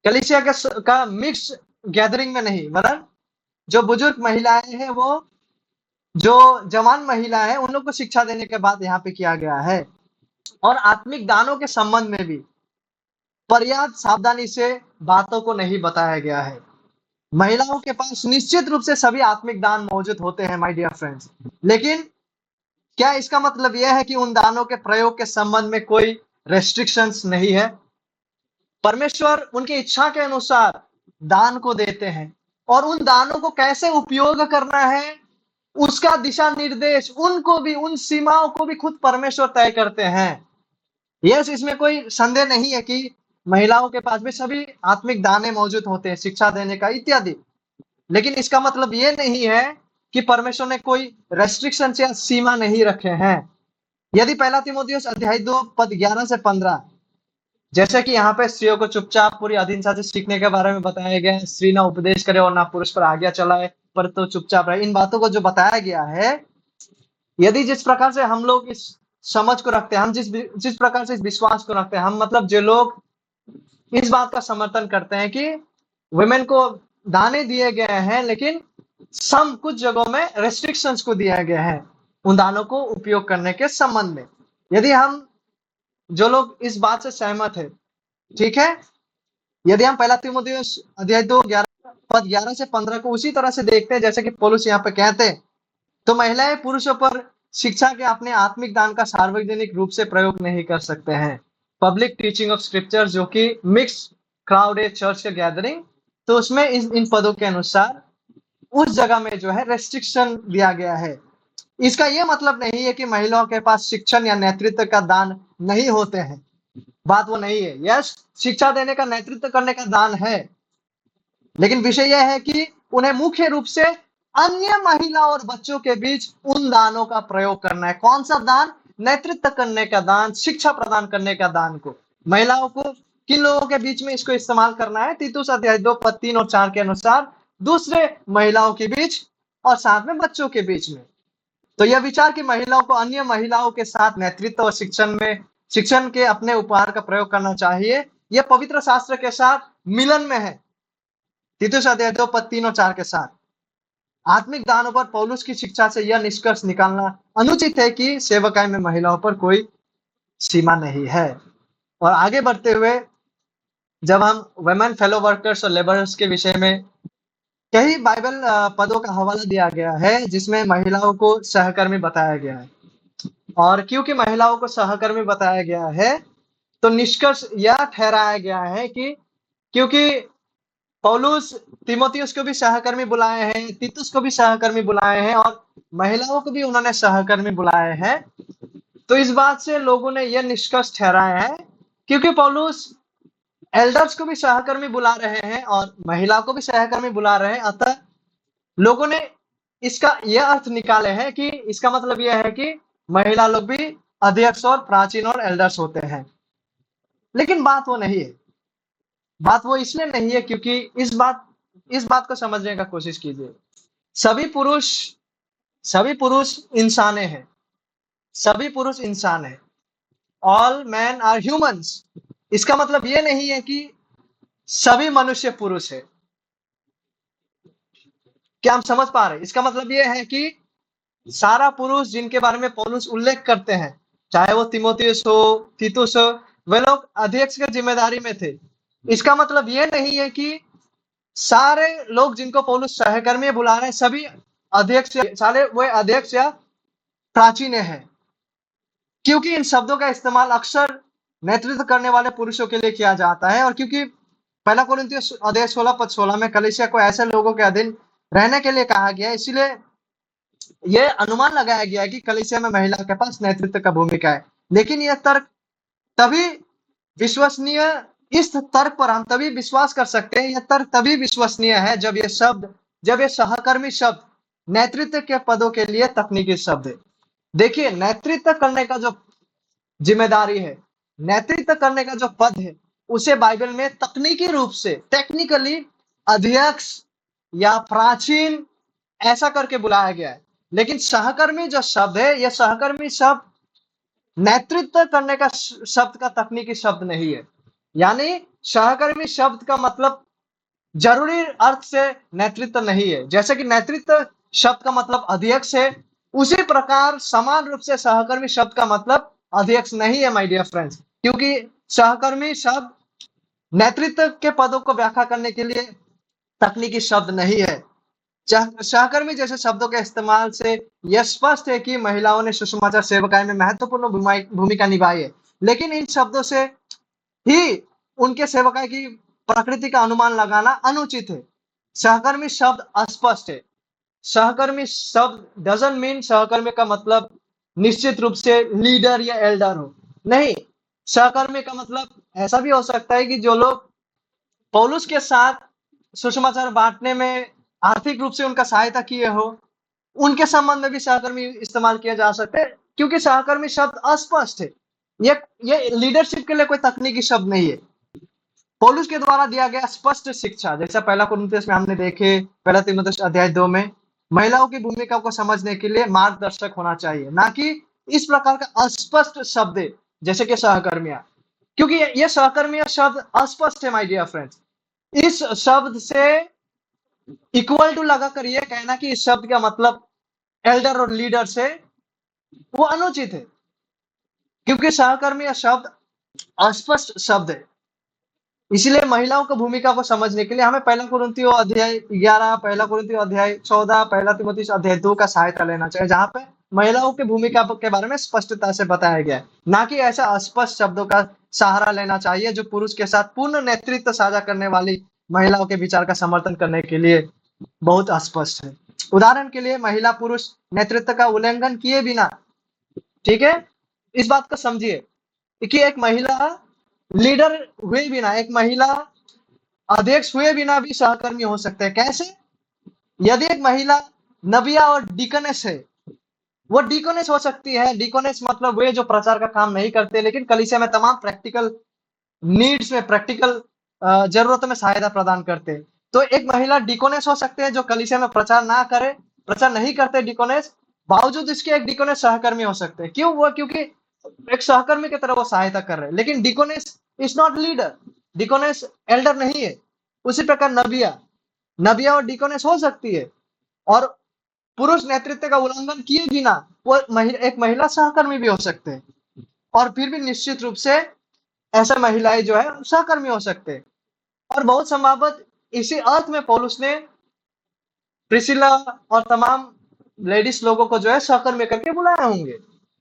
कलीसिया का मिक्स गैदरिंग में नहीं, वरन जो बुजुर्ग महिलाएं हैं, वो जो जवान महिला है, उन लोग को शिक्षा देने के बाद यहाँ पे किया गया है। और आत्मिक दानों के संबंध में भी पर्याप्त सावधानी से बातों को नहीं बताया गया है। महिलाओं के पास निश्चित रूप से सभी आत्मिक दान मौजूद होते हैं माय डियर फ्रेंड्स, लेकिन क्या इसका मतलब यह है कि उन दानों के प्रयोग के संबंध में कोई रेस्ट्रिक्शंस नहीं है? परमेश्वर उनकी इच्छा के अनुसार दान को देते हैं, और उन दानों को कैसे उपयोग करना है, उसका दिशा निर्देश उनको भी, उन सीमाओं को भी खुद परमेश्वर तय करते हैं। यस, इसमें कोई संदेह नहीं है कि महिलाओं के पास भी सभी आत्मिक दाने मौजूद होते हैं, शिक्षा देने का इत्यादि, लेकिन इसका मतलब ये नहीं है कि परमेश्वर ने कोई रेस्ट्रिक्शन या सीमा नहीं रखे हैं। यदि पहला तीमुथियुस अध्याय 2 पद 11 से 15, जैसे कि यहाँ पे स्त्रियों को चुपचाप पूरी अधीनता से सीखने के बारे में बताया गया है, स्त्री ना उपदेश करे और ना पुरुष पर आज्ञा चलाए, पर तो चुपचाप रहे, इन बातों को जो बताया गया है, यदि जिस प्रकार से हम लोग इस समझ को रखते हैं, हम जिस प्रकार से इस विश्वास को रखते हैं, हम मतलब जो लोग इस बात का समर्थन करते हैं कि वुमेन को दाने दिए गए हैं, लेकिन कुछ जगहों में रेस्ट्रिक्शंस को दिया गया है उन दानों को उपयोग करने के संबंध में। यदि हम जो लोग इस बात से सहमत है, ठीक है, यदि हम पहला तीमुथियुस अध्याय 2 पद 11 से 15 को उसी तरह से देखते हैं जैसे कि पौलुस यहाँ पे कहते हैं, तो महिलाएं पुरुषों पर शिक्षा के अपने आत्मिक दान का सार्वजनिक रूप से प्रयोग नहीं कर सकते हैं। पब्लिक टीचिंग ऑफ स्क्रिप्चर जो कि मिक्स क्राउडेड चर्च का गैदरिंग, तो उसमें इन पदों के अनुसार उस जगह में जो है रेस्ट्रिक्शन दिया गया है। इसका यह मतलब नहीं है कि महिलाओं के पास शिक्षण या नेतृत्व का दान नहीं होते हैं, बात वो नहीं है। यस, शिक्षा देने का, नेतृत्व करने का दान है, लेकिन विषय यह है कि उन्हें मुख्य रूप से अन्य महिला और बच्चों के बीच उन दानों का प्रयोग करना है। कौन सा दान? नेतृत्व करने का दान, शिक्षा प्रदान करने का दान को महिलाओं को किन लोगों के बीच में इसको इस्तेमाल करना है? तीतुस अध्याय 2 पद 3 और 4 के अनुसार दूसरे महिलाओं के बीच और साथ में बच्चों के बीच में। तो यह विचार कि महिलाओं को अन्य महिलाओं के साथ नेतृत्व और शिक्षण के अपने उपहार का प्रयोग करना चाहिए, यह पवित्र शास्त्र के साथ मिलन में है। तीतुस अध्याय 2 पद 3 और 4 के साथ आत्मिक दानों पर पौलुस की शिक्षा से यह निष्कर्ष निकालना अनुचित है कि सेवकाई में महिलाओं पर कोई सीमा नहीं है। और आगे बढ़ते हुए जब हम वुमेन फेलो वर्कर्स और लेबरर्स के विषय में कई बाइबल पदों का हवाला दिया गया है जिसमें महिलाओं को सहकर्मी बताया गया है, और क्योंकि महिलाओं को सहकर्मी बताया गया है तो निष्कर्ष यह ठहराया गया है कि क्योंकि पौलुस तीमुथियुस को भी सहकर्मी बुलाए हैं, तीतुस को भी सहकर्मी बुलाए हैं, और महिलाओं को भी उन्होंने सहकर्मी बुलाए हैं, तो इस बात से लोगों ने यह निष्कर्ष ठहराया है क्योंकि पौलुस एल्डर्स को भी सहकर्मी बुला रहे हैं और महिला को भी सहकर्मी बुला रहे हैं। अतः लोगों ने इसका यह अर्थ निकाले हैं कि इसका मतलब यह है कि महिला लोग भी अध्यक्ष और प्राचीन और एल्डर्स होते हैं। लेकिन बात वो नहीं है। बात वो इसलिए नहीं है क्योंकि इस बात को समझने का कोशिश कीजिए। सभी पुरुष सभी पुरुष इंसाने हैं। सभी पुरुष इंसान हैं। All man are humans. इसका मतलब ये नहीं है कि सभी मनुष्य पुरुष है। क्या हम समझ पा रहे हैं? इसका मतलब ये है कि सारा पुरुष जिनके बारे में पौलुस उल्लेख करते हैं, चाहे वो तीमुथियुस हो, तीतुस हो, वे लोग अध्यक्ष की जिम्मेदारी में थे। इसका मतलब ये नहीं है कि सारे लोग जिनको पौलुस सहकर्मी बुला रहे हैं सभी अध्यक्ष सारे वे अध्यक्ष या प्राचीन हैं, क्योंकि इन शब्दों का इस्तेमाल अक्सर नेतृत्व करने वाले पुरुषों के लिए किया जाता है और क्योंकि पहला कुरिन्थियों अध्याय 16 में कलीसिया को ऐसे लोगों के अधीन रहने के लिए कहा गया है। इसीलिए यह अनुमान लगाया गया है कि कलीसिया में महिला के पास नेतृत्व का भूमिका है। लेकिन यह तर्क तभी विश्वसनीय इस तर्क पर हम तभी विश्वास कर सकते हैं। यह तर्क तभी विश्वसनीय है जब यह सहकर्मी शब्द नेतृत्व के पदों के लिए तकनीकी शब्द है। देखिए, नेतृत्व करने का जो जिम्मेदारी है, नेतृत्व करने का जो पद है, उसे बाइबल में तकनीकी रूप से टेक्निकली अध्यक्ष या प्राचीन ऐसा करके बुलाया गया है। लेकिन सहकर्मी जो शब्द है, यह सहकर्मी शब्द नेतृत्व करने का शब्द का तकनीकी शब्द नहीं है। यानी सहकर्मी शब्द का मतलब जरूरी अर्थ से नेतृत्व नहीं है। जैसे कि नेतृत्व शब्द का मतलब अध्यक्ष है, उसी प्रकार समान रूप से सहकर्मी शब्द का मतलब अध्यक्ष नहीं है माय डियर फ्रेंड्स, क्योंकि सहकर्मी शब्द नेतृत्व के पदों को व्याख्या करने के लिए तकनीकी शब्द नहीं है। सहकर्मी जैसे शब्दों के इस्तेमाल से यह स्पष्ट है कि महिलाओं ने सुसमाचार सेवकाई में महत्वपूर्ण भूमिका निभाई है, लेकिन इन शब्दों से ही उनके सेवकाई की प्रकृति का अनुमान लगाना अनुचित है। सहकर्मी शब्द अस्पष्ट है। सहकर्मी शब्द डजंट मीन सहकर्मी का मतलब निश्चित रूप से लीडर या एल्डर हो। नहीं, सहकर्मी का मतलब ऐसा भी हो सकता है कि जो लोग पौलुस के साथ सुसमाचार बांटने में आर्थिक रूप से उनका सहायता किए हो, उनके संबंध में भी सहकर्मी इस्तेमाल किया जा सकता है, क्योंकि सहकर्मी शब्द अस्पष्ट है। ये लीडरशिप के लिए कोई तकनीकी शब्द नहीं है। पौलुस के द्वारा दिया गया स्पष्ट शिक्षा, जैसा पहला कुरिन्थियों में हमने देखे, पहला तीमुथियुस अध्याय 2 में, महिलाओं की भूमिका को समझने के लिए मार्गदर्शक होना चाहिए, ना कि इस प्रकार का अस्पष्ट शब्द जैसे कि सहकर्मियां, क्योंकि यह सहकर्मियां शब्द अस्पष्ट है माय डियर फ्रेंड्स। इस शब्द से इक्वल टू लगाकर यह कहना कि इस शब्द का मतलब एल्डर और लीडर से, वो अनुचित है, क्योंकि सहकर्मी शब्द अस्पष्ट शब्द है। इसलिए महिलाओं की भूमिका को समझने के लिए हमें पहला कुरिन्थियों अध्याय 11, पहला कुरिन्थियों अध्याय 14, पहला तीमुथियुस अध्याय 2 का सहायता लेना चाहिए, जहां पे महिलाओं की भूमिका के बारे में स्पष्टता से बताया गया है, ना कि ऐसा अस्पष्ट शब्दों का सहारा लेना चाहिए जो पुरुष के साथ पूर्ण नेतृत्व साझा करने वाली महिलाओं के विचार का समर्थन करने के लिए बहुत अस्पष्ट है। उदाहरण के लिए, महिला पुरुष नेतृत्व का उल्लंघन किए बिना, ठीक है, इस बात को समझिए कि एक महिला लीडर हुए बिना, एक महिला अध्यक्ष हुए बिना भी सहकर्मी हो सकते हैं। कैसे? यदि एक महिला नबिया और डिकनेस है, वो डिकोनेस हो सकती है। डिकोनेस मतलब वे जो प्रचार का काम नहीं करते, लेकिन कलीसिया में तमाम प्रैक्टिकल नीड्स में, प्रैक्टिकल जरूरतों में सहायता प्रदान करते हैं। तो एक महिला डिकोनेस हो सकते हैं जो कलीसिया में प्रचार नहीं करते डिकोनेस, बावजूद इसके एक डिकोनेस सहकर्मी हो सकते हैं। क्योंकि एक सहकर्मी की तरह वो सहायता कर रहे हैं, लेकिन डिकोनेस इज नॉट लीडर। डिकोनेस एल्डर नहीं है। उसी प्रकार नबिया और डिकोनेस हो सकती है और पुरुष नेतृत्व का उल्लंघन किए बिना वो एक महिला सहकर्मी भी हो सकते हैं, और फिर भी निश्चित रूप से ऐसा महिलाएं जो है सहकर्मी हो सकते हैं। और बहुत संभवत इसी अर्थ में पौलुस ने प्रिसिला और तमाम लेडीज लोगों को जो है सहकर्मी करके बुलाए होंगे,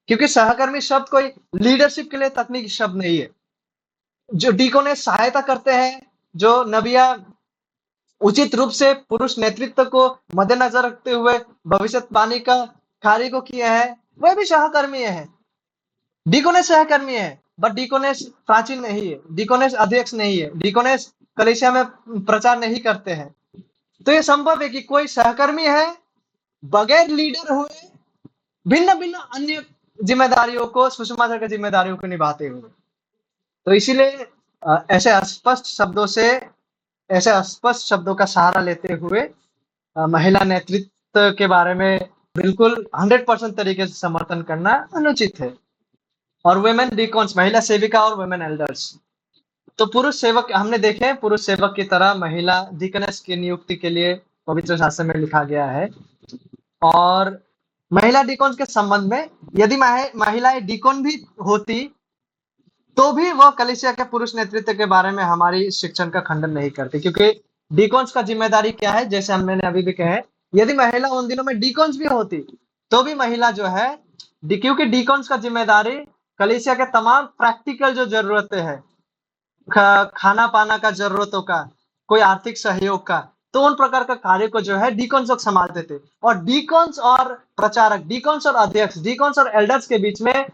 क्योंकि सहकर्मी शब्द कोई लीडरशिप के लिए तकनीकी शब्द नहीं है। जो डिकोनेस सहायता करते हैं, जो नबिया उचित रूप से पुरुष नेतृत्व को मद्देनजर रखते हुए भविष्यवाणी का कार्य को किए हैं, वह भी सहकर्मी है। डिकोनेस सहकर्मी है। बट डिकोनेस प्राचीन नहीं है, डिकोनेस अध्यक्ष नहीं है, डिकोनेस कलीसिया में प्रचार नहीं करते हैं। तो ये संभव है कि कोई सहकर्मी है, बगैर लीडर हुए भिन्न भिन्न अन्य जिम्मेदारियों को, सुषमाचार की जिम्मेदारियों को निभाते हुए। तो इसीलिए ऐसे अस्पष्ट शब्दों का सहारा लेते हुए महिला नेतृत्व के बारे में बिल्कुल 100% तरीके से समर्थन करना अनुचित है। और वुमेन डिकॉन्स, महिला सेविका और वुमेन एल्डर्स, तो पुरुष सेवक हमने देखे हैं, पुरुष सेवक की तरह महिला डिकनेस की नियुक्ति के लिए पवित्र शास्त्र में लिखा गया है। और महिला डिकॉन्स के संबंध में यदि महिलाएं डिकॉन भी होती तो भी वह कलीसिया के पुरुष नेतृत्व के बारे में हमारी शिक्षण का खंडन नहीं करती, क्योंकि डिकॉन्स का जिम्मेदारी क्या है, जैसे मैंने अभी भी कहा है, यदि महिला उन दिनों में डिकॉन्स भी होती तो भी महिला जो है, क्योंकि डिकॉन्स का जिम्मेदारी कलीसिया के तमाम प्रैक्टिकल जो जरूरतें हैं, खाना पाना का जरूरतों का, कोई आर्थिक सहयोग का, तो उन प्रकार का कार्य को जो है डिकॉन्स लोग संभालते थे। और डिकॉन्स और प्रचारक, डिकॉन्स और अध्यक्ष, डिकॉन्स और एल्डर्स के बीच में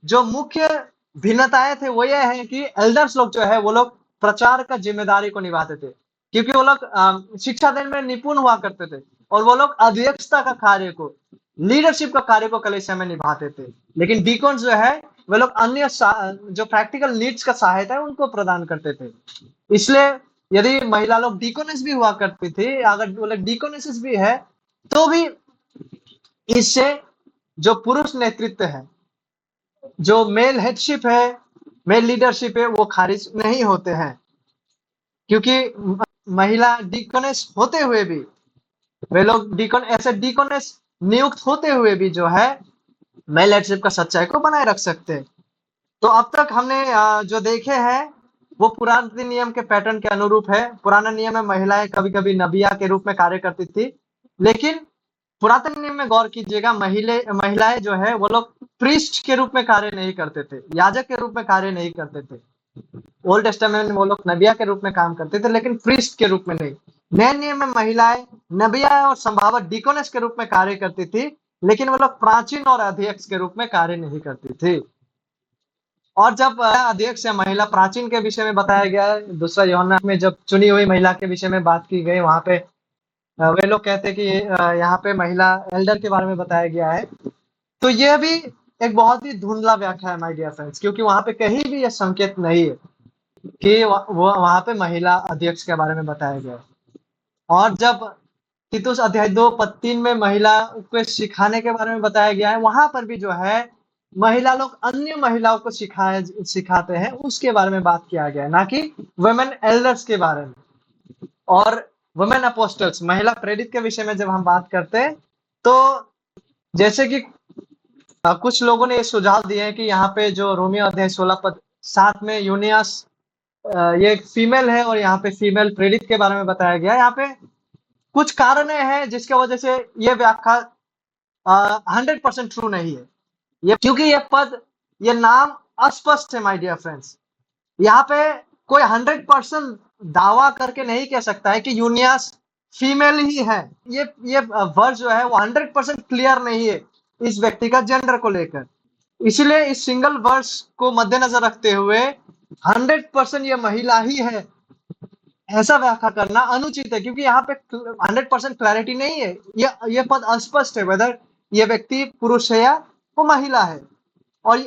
जो मुख्य भिन्नताएं थे वो ये है कि एल्डर्स लोग जो है वो लोग प्रचार का जिम्मेदारी को निभाते थे, क्योंकि वो लोग शिक्षा देने में निपुण हुआ करते थे, और वो लोग अध्यक्षता का कार्य को, लीडरशिप का कार्य को कलीसिया में निभाते थे। लेकिन डिकॉन्स जो है वे लोग अन्य जो प्रैक्टिकल नीड्स का सहायता है उनको प्रदान करते थे। इसलिए यदि महिला लोग डिकोनेस भी हुआ करती थी, अगर वो लोग डिकोनेसिस भी है, तो भी इससे जो पुरुष नेतृत्व है, जो मेल हेडशिप है, मेल लीडरशिप है, वो खारिज नहीं होते हैं। क्योंकि महिला डिकोनेस होते हुए भी, वे लोग ऐसे डिकोनेस नियुक्त होते हुए भी जो है मेल हेडशिप का सच्चाई को बनाए रख सकते हैं। तो अब तक हमने जो देखे हैं वो पुराने नियम के पैटर्न के अनुरूप है। पुराने नियम में महिलाएं कभी कभी नबिया के रूप में कार्य करती थी, लेकिन पुरातन नियम में गौर कीजिएगा, महिलाएं जो है वो लोग प्रीस्ट के रूप में कार्य नहीं करते थे, याजक के रूप में कार्य नहीं करते थे। ओल्ड टेस्टामेंट में वो लोग नबिया के रूप में काम करते थे, लेकिन प्रीस्ट के रूप में नहीं। नए नियम में महिलाएं नबिया और संभावक डिकोनेस के रूप में कार्य करती थी, लेकिन वो लोग प्राचीन और अध्यक्ष के रूप में कार्य नहीं करती थी। और जब अध्यक्ष या महिला प्राचीन के विषय में बताया गया, दूसरा यूहन्ना में जब चुनी हुई महिला के विषय में बात की गई, वहां पे वे लोग कहते हैं कि यहाँ पे महिला एल्डर के बारे में बताया गया है। तो यह भी एक बहुत ही धुंधला व्याख्या है माय डियर फ्रेंड्स, क्योंकि वहां पे कहीं भी यह संकेत नहीं है कि वो वहां पे महिला अध्यक्ष के बारे में बताया गया है। और जब तीतुस अध्याय 2:3 में महिला को सिखाने के बारे में बताया गया है, वहां पर भी जो है महिला लोग अन्य महिलाओं को सिखाते हैं, उसके बारे में बात किया गया है, ना कि वुमेन एल्डर्स के बारे में। और वुमेन अपोस्टल्स, महिला प्रेरित के विषय में जब हम बात करते हैं, तो जैसे कि कुछ लोगों ने ये सुझाव दिए हैं कि यहाँ पे जो रोमियो अध्याय 16:7 में यूनियास ये एक फीमेल है, और यहाँ पे फीमेल प्रेरित के बारे में बताया गया है। यहाँ पे कुछ कारण हैं जिसके वजह से ये व्याख्या 100% ट्रू नहीं है, ये क्योंकि ये नाम अस्पष्ट है माय डियर फ्रेंड्स। यहाँ पे कोई 100% दावा करके नहीं कह सकता है कि यूनियास फीमेल ही है। ये वर्ड जो है वो 100% क्लियर नहीं है इस व्यक्ति का जेंडर को लेकर। इसलिए इस सिंगल वर्ड्स को मद्देनजर रखते हुए 100% ये महिला ही है ऐसा व्याख्या करना अनुचित है, क्योंकि यहाँ पे 100% क्लैरिटी नहीं है। ये पद अस्पष्ट है वेदर ये व्यक्ति पुरुष है या वो महिला है। और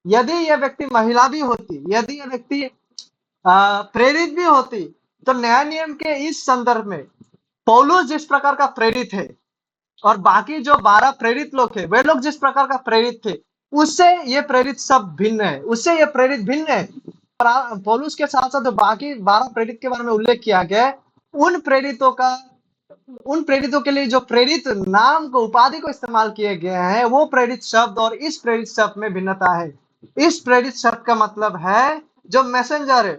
यदि यह व्यक्ति महिला भी होती, यदि यह व्यक्ति प्रेरित भी होती, तो नया नियम के इस संदर्भ में पौलुस जिस प्रकार का प्रेरित है और बाकी जो 12 प्रेरित लोग थे वे लोग जिस प्रकार का प्रेरित थे, उससे ये प्रेरित सब भिन्न है, उससे ये प्रेरित भिन्न है। पौलुस के साथ साथ बाकी 12 प्रेरित के बारे में उल्लेख किया गया, उन प्रेरितों के लिए जो प्रेरित नाम को, उपाधि को इस्तेमाल किए गए हैं, वो प्रेरित शब्द और इस प्रेरित शब्द में भिन्नता है। इस प्रेरित शब्द का मतलब है जो मैसेंजर है,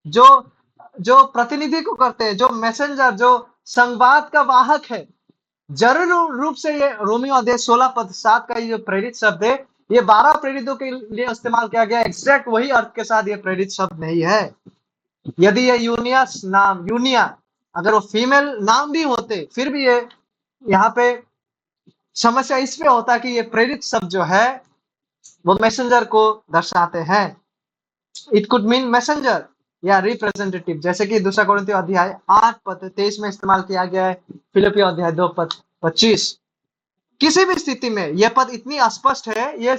जो प्रतिनिधि को करते हैं, जो मैसेंजर, जो संवाद का वाहक है। जरूर रूप से ये रोमियो अध्याय 16:7 का ये जो प्रेरित शब्द है, ये 12 प्रेरितों के लिए इस्तेमाल किया गया, एग्जैक्ट वही अर्थ के साथ ये प्रेरित शब्द नहीं है। यदि ये यूनिया अगर वो फीमेल नाम भी होते, फिर भी ये यहाँ पे समस्या इस पे होता कि ये प्रेरित शब्द जो है वो मैसेंजर को दर्शाते हैं। इट कुड मीन मैसेंजर या रिप्रेजेंटेटिव, जैसे कि दूसरा कोरिन्थियों अध्याय 8 पद 23 में इस्तेमाल किया गया है, फिलिपियों अध्याय 2 पद 25। किसी भी स्थिति में यह पद इतनी अस्पष्ट है, ये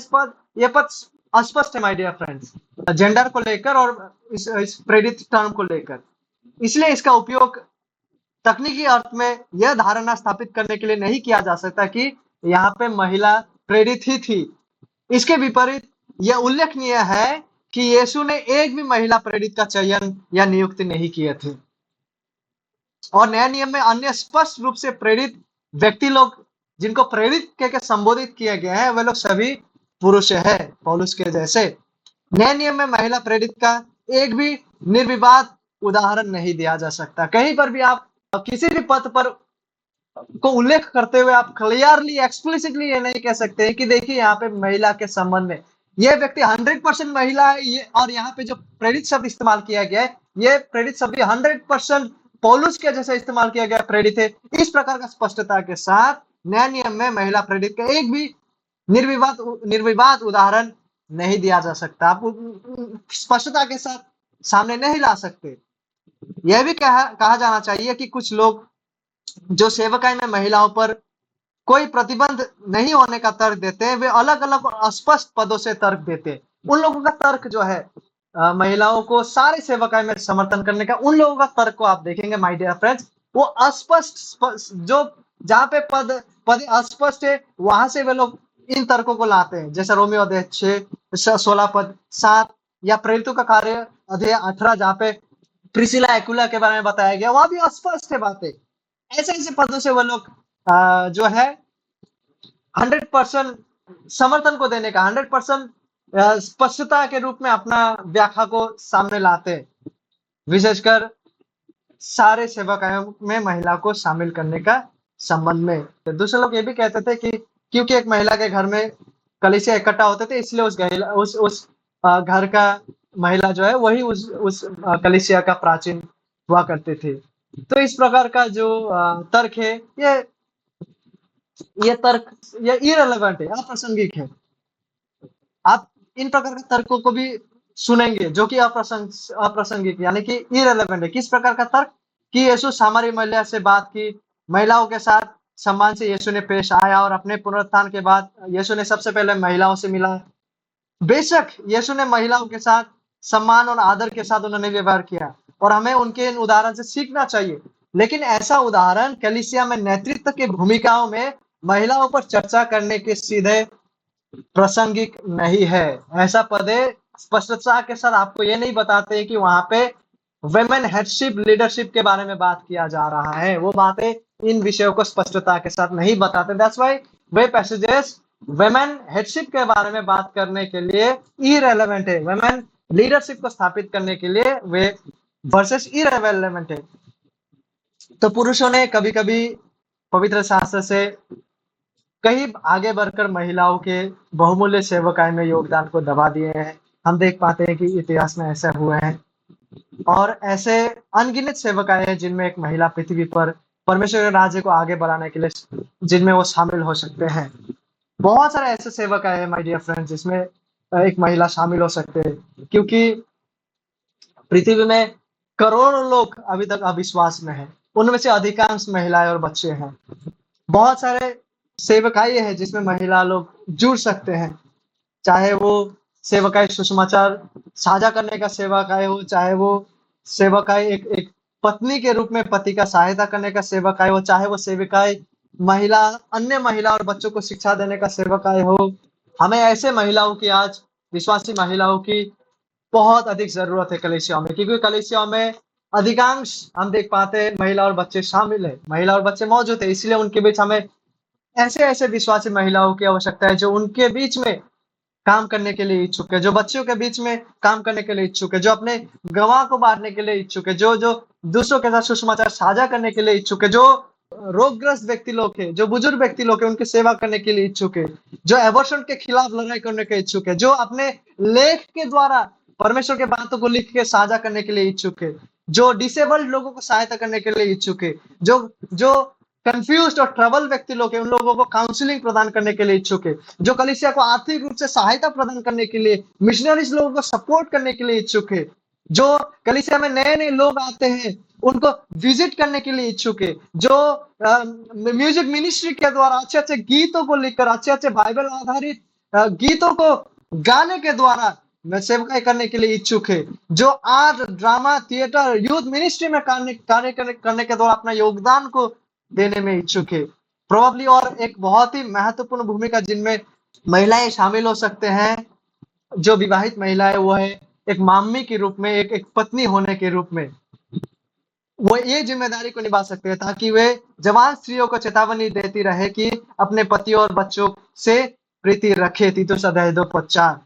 पद अस्पष्ट है माय डियर फ्रेंड्स, जेंडर को लेकर और इस प्रेरित टर्म को लेकर। इसलिए इसका उपयोग तकनीकी अर्थ में यह धारणा स्थापित करने के लिए नहीं किया जा सकता कि यहाँ पे महिला प्रेरित ही थी। इसके विपरीत यह उल्लेखनीय है कि यीशु ने एक भी महिला प्रेरित का चयन या नियुक्ति नहीं किए थे, और नए नियम में अन्य स्पष्ट रूप से प्रेरित व्यक्ति लोग जिनको प्रेरित के संबोधित किया गया है, वे लोग सभी पुरुष है, पौलुस के जैसे। नए नियम में महिला प्रेरित का एक भी निर्विवाद उदाहरण नहीं दिया जा सकता। कहीं पर भी आप किसी भी पद पर को उल्लेख करते हुए आप क्लियरली एक्सप्लिसिटली ये नहीं कह सकते कि देखिए यहाँ पे महिला के संबंध में ये व्यक्ति 100% महिला है, ये और यहाँ पे जो प्रेरित शब्द इस्तेमाल किया गया है, ये प्रेरित शब्द 100% पौलुस के जैसे इस्तेमाल किया गया प्रेरित है। इस प्रकार का स्पष्टता के साथ नए नियम में महिला प्रेरित का एक भी निर्विवाद उदाहरण नहीं दिया जा सकता। आप स्पष्टता के साथ सामने नहीं ला सकते। यह भी कहा जाना चाहिए कि कुछ लोग जो सेवकाई में महिलाओं पर कोई प्रतिबंध नहीं होने का तर्क देते हैं, वे अलग अलग और अस्पष्ट पदों से तर्क देते हैं। उन लोगों का तर्क जो है महिलाओं को सारे सेवकाई में समर्थन करने का, उन लोगों का तर्क को आप देखेंगे माय डियर फ्रेंड्स, वो अस्पष्ट जो जहां पे पद अस्पष्ट है वहां से वे लोग इन तर्कों को लाते हैं, जैसे रोमियो अध्याय 6 16 पद 7 या प्रेरितों का कार्य अध्याय 18 जहाँ पे प्रिसिला एक्विला के बारे में बताया गया, वहां भी अस्पष्ट है बातें। ऐसे ऐसे पदों से वो लोग जो है 100% समर्थन को देने का 100% स्पष्टता के रूप में अपना व्याख्या को सामने लाते हैं, विशेषकर सारे सेवकायों में महिला को शामिल करने का संबंध में। तो दूसरे लोग ये भी कहते थे कि क्योंकि एक महिला के घर में कलीसिया इकट्ठा होते थे, इसलिए उस घर का महिला जो है वही उस कलीसिया का प्राचीन हुआ करते थे। तो इस प्रकार का जो तर्क है, ये तर्क ये इररिलेवेंट है, अप्रासंगिक है। आप इन प्रकार के तर्कों को भी सुनेंगे जो कि अप्रासंगिक यानी कि इररिलेवेंट है। किस प्रकार का तर्क? कि यीशु सामरी महिला से बात की, महिलाओं के साथ सम्मान से यीशु ने पेश आया और अपने पुनरुत्थान के बाद यीशु ने सबसे पहले महिलाओं से मिला। बेशक यीशु ने महिलाओं के साथ सम्मान और आदर के साथ उन्होंने व्यवहार किया और हमें उनके इन उदाहरण से सीखना चाहिए, लेकिन ऐसा उदाहरण कलीसिया में नेतृत्व की भूमिकाओं में महिलाओं पर चर्चा करने के सीधे प्रासंगिक नहीं है। ऐसा पदे स्पष्टता के साथ आपको ये नहीं बताते कि वहां पे वुमेन हेडशिप लीडरशिप के बारे में बात किया जा रहा है। वो बातें इन विषयों को स्पष्टता के साथ नहीं बताते। That's why way passages women headship के बारे में बात करने के लिए इररिलेवेंट है। वुमेन लीडरशिप को स्थापित करने के लिए वे वर्सेस इररिलेवेंट है। तो पुरुषों ने कभी-कभी पवित्र शास्त्र से कहीं आगे बढ़कर महिलाओं के बहुमूल्य सेवकाई में योगदान को दबा दिए हैं। हम देख पाते हैं कि इतिहास में ऐसा हुआ है और ऐसे अनगिनत सेवकाएं हैं जिनमें एक महिला पृथ्वी पर परमेश्वर के राज्य को आगे बढ़ाने के लिए जिनमें वो शामिल हो सकते हैं। बहुत सारे ऐसे सेवकाएं हैं माय डियर फ्रेंड्स जिसमें एक महिला शामिल हो सकते हैं, क्योंकि पृथ्वी में करोड़ों लोग अभी तक अविश्वास में हैं। उनमें से अधिकांश महिलाएं और बच्चे हैं। बहुत सारे सेवकाई है जिसमें महिला लोग जुड़ सकते हैं, चाहे वो सेवकाई सुसमाचार साझा करने का सेवकाई हो, चाहे वो सेवकाई एक पत्नी के रूप में पति का सहायता करने का सेवकाई हो, चाहे वो सेवकाई महिला अन्य महिला और बच्चों को शिक्षा देने का सेवकाई हो। हमें ऐसे महिलाओं की आज विश्वासी महिलाओं की बहुत अधिक जरूरत है कलीसियाओं में, क्योंकि कलीसियाओं में अधिकांश हम देख पाते हैं महिला और बच्चे शामिल है, महिला और बच्चे मौजूद है। इसलिए उनके बीच हमें ऐसे ऐसे विश्वासी महिलाओं की आवश्यकता है जो उनके बीच में काम करने के लिए इच्छुक है, जो बच्चों के बीच में काम करने के लिए इच्छुक है, जो अपने गवाह को बांटने के लिए इच्छुक है, जो जो दूसरों के साथ सुसमाचार साझा करने के लिए इच्छुक है, जो रोगग्रस्त व्यक्ति लोग है, जो बुजुर्ग व्यक्ति लोग है, उनकी सेवा करने के लिए इच्छुक है, जो एबॉर्शन के खिलाफ लड़ाई करने के इच्छुक है, जो अपने लेख के द्वारा परमेश्वर के बातों को लिख के साझा करने के लिए इच्छुक है, जो डिसेबल्ड लोगों को सहायता करने के लिए इच्छुक है, जो जो कंफ्यूज्ड और ट्रबल व्यक्ति लोग हैं, उन लोगों को काउंसलिंग प्रदान करने के लिए इच्छुक है, जो कलीसिया को आर्थिक रूप से सहायता प्रदान करने के लिए, मिशनरीज लोगों को सपोर्ट करने के लिए इच्छुक है, जो कलीसिया में नए-नए लोग आते हैं, उनको विजिट करने के लिए इच्छुक है, जो म्यूजिक मिनिस्ट्री के द्वारा अच्छे-अच्छे गीतों को लिखकर, अच्छे-अच्छे बाइबल आधारित गीतों को गाने के द्वारा में सेवकाई करने के लिए इच्छुक है, जो art, drama, theatre, youth ministry में कार्य करने के द्वारा अपना योगदान को देने में इच्छुक है। प्रोबेबली और एक बहुत ही महत्वपूर्ण भूमिका जिनमें महिलाएं शामिल हो सकते हैं, जो विवाहित महिला है वो है एक माम्मी के रूप में, एक पत्नी होने के रूप में वो ये जिम्मेदारी को निभा सकते हैं, ताकि वे जवान स्त्रियों को चेतावनी देती रहे कि अपने पति और बच्चों से प्रीति रखे। तीतुस अध्याय 2:4।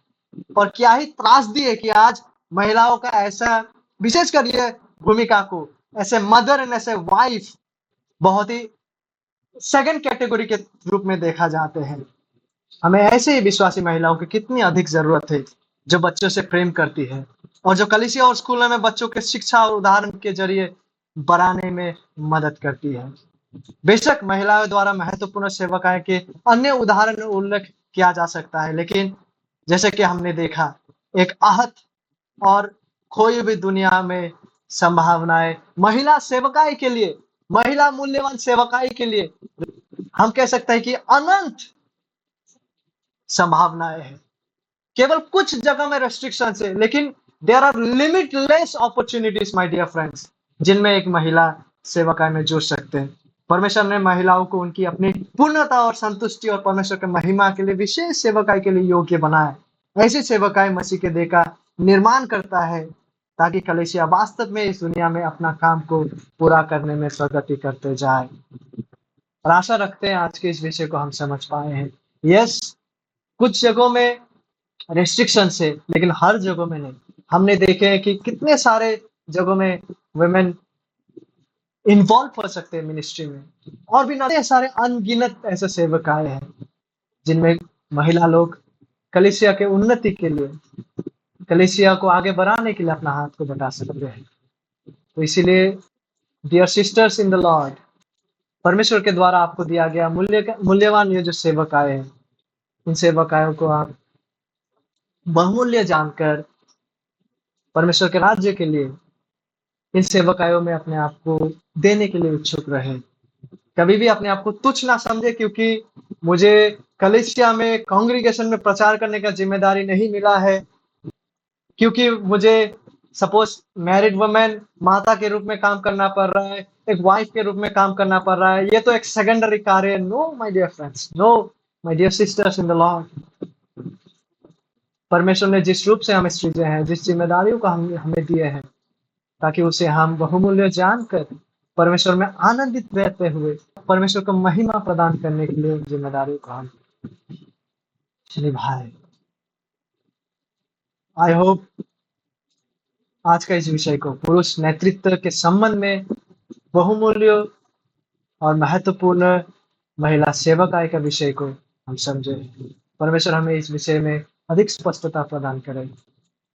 और क्या ही त्रासदी है कि आज महिलाओं का ऐसा, विशेषकर ये भूमिका को ऐसे मदर एंड ऐसे वाइफ बहुत ही सेकंड कैटेगरी के रूप में देखा जाते हैं। हमें ऐसे ही विश्वासी महिलाओं की कितनी अधिक जरूरत है, जो बच्चों से प्रेम करती है और जो कलीसिया और स्कूलों में बच्चों के शिक्षा और उदाहरण के जरिए बढ़ाने में मदद करती है। बेशक महिलाओं द्वारा महत्वपूर्ण सेवकाएं के अन्य उदाहरण उल्लेख किया जा सकता है, लेकिन जैसे कि हमने देखा, एक आहत और खोई हुई दुनिया में संभावनाएं महिला सेवकाई के लिए, महिला मूल्यवान सेवकाई के लिए हम कह सकते हैं कि अनंत संभावनाएं हैं। केवल कुछ जगह में रेस्ट्रिक्शन है, लेकिन there are limitless opportunities my dear friends, जिनमें एक महिला सेवकाई में जुड़ सकते हैं। परमेश्वर ने महिलाओं को उनकी अपनी पूर्णता और संतुष्टि और परमेश्वर के महिमा के लिए विशेष सेवकाई के लिए योग्य बनाया। ऐसी सेवकाई मसीह के देह का निर्माण करता है, ताकि कलीसिया वास्तव में इस दुनिया में अपना काम को पूरा करने में प्रगति करते जाए। और आशा रखते हैं आज के इस विषय को हम समझ पाए हैं। यस, कुछ जगहों में रेस्ट्रिक्शन है, लेकिन हर जगहों में नहीं। हमने देखे हैं कि कितने सारे जगहों में वुमेन इन्वॉल्व हो सकते हैं मिनिस्ट्री में, और भी इतने सारे अनगिनत ऐसे सेवकाएं हैं जिनमें महिला लोग कलीसिया के उन्नति के लिए, कलीसिया को आगे बढ़ाने के लिए अपना हाथ को बटा सकते हैं। तो इसीलिए dear sisters in the Lord, परमेश्वर के द्वारा आपको दिया गया मूल्यवान ये जो सेवकाएं हैं, इन सेवकायों को आप बहुमूल्य जानकर परमेश्वर के राज्य के लिए इन सेवकायों में अपने आप को देने के लिए इच्छुक रहे। कभी भी अपने आप को तुच्छ ना समझे, क्योंकि मुझे कलीसिया में, कांग्रीगेशन में प्रचार करने का जिम्मेदारी नहीं मिला है, क्योंकि मुझे सपोज मैरिड वुमेन माता के रूप में काम करना पड़ रहा है, एक वाइफ के रूप में काम करना पड़ रहा है, ये तो एक सेकेंडरी कार्य है। No my dear friends, no my dear sisters in the Lord, परमेश्वर ने जिस रूप से हमें सृजे हैं, जिस जिम्मेदारियों को हमें दिए हैं, ताकि उसे हम बहुमूल्य जानकर परमेश्वर में आनंदित रहते हुए परमेश्वर को महिमा प्रदान करने के लिए जिम्मेदारियों को हम निभाए। आई होप आज का इस विषय को, पुरुष नेतृत्व के संबंध में बहुमूल्य और महत्वपूर्ण महिला सेवकाई का विषय को हम समझे। परमेश्वर हमें इस विषय में अधिक स्पष्टता प्रदान करें।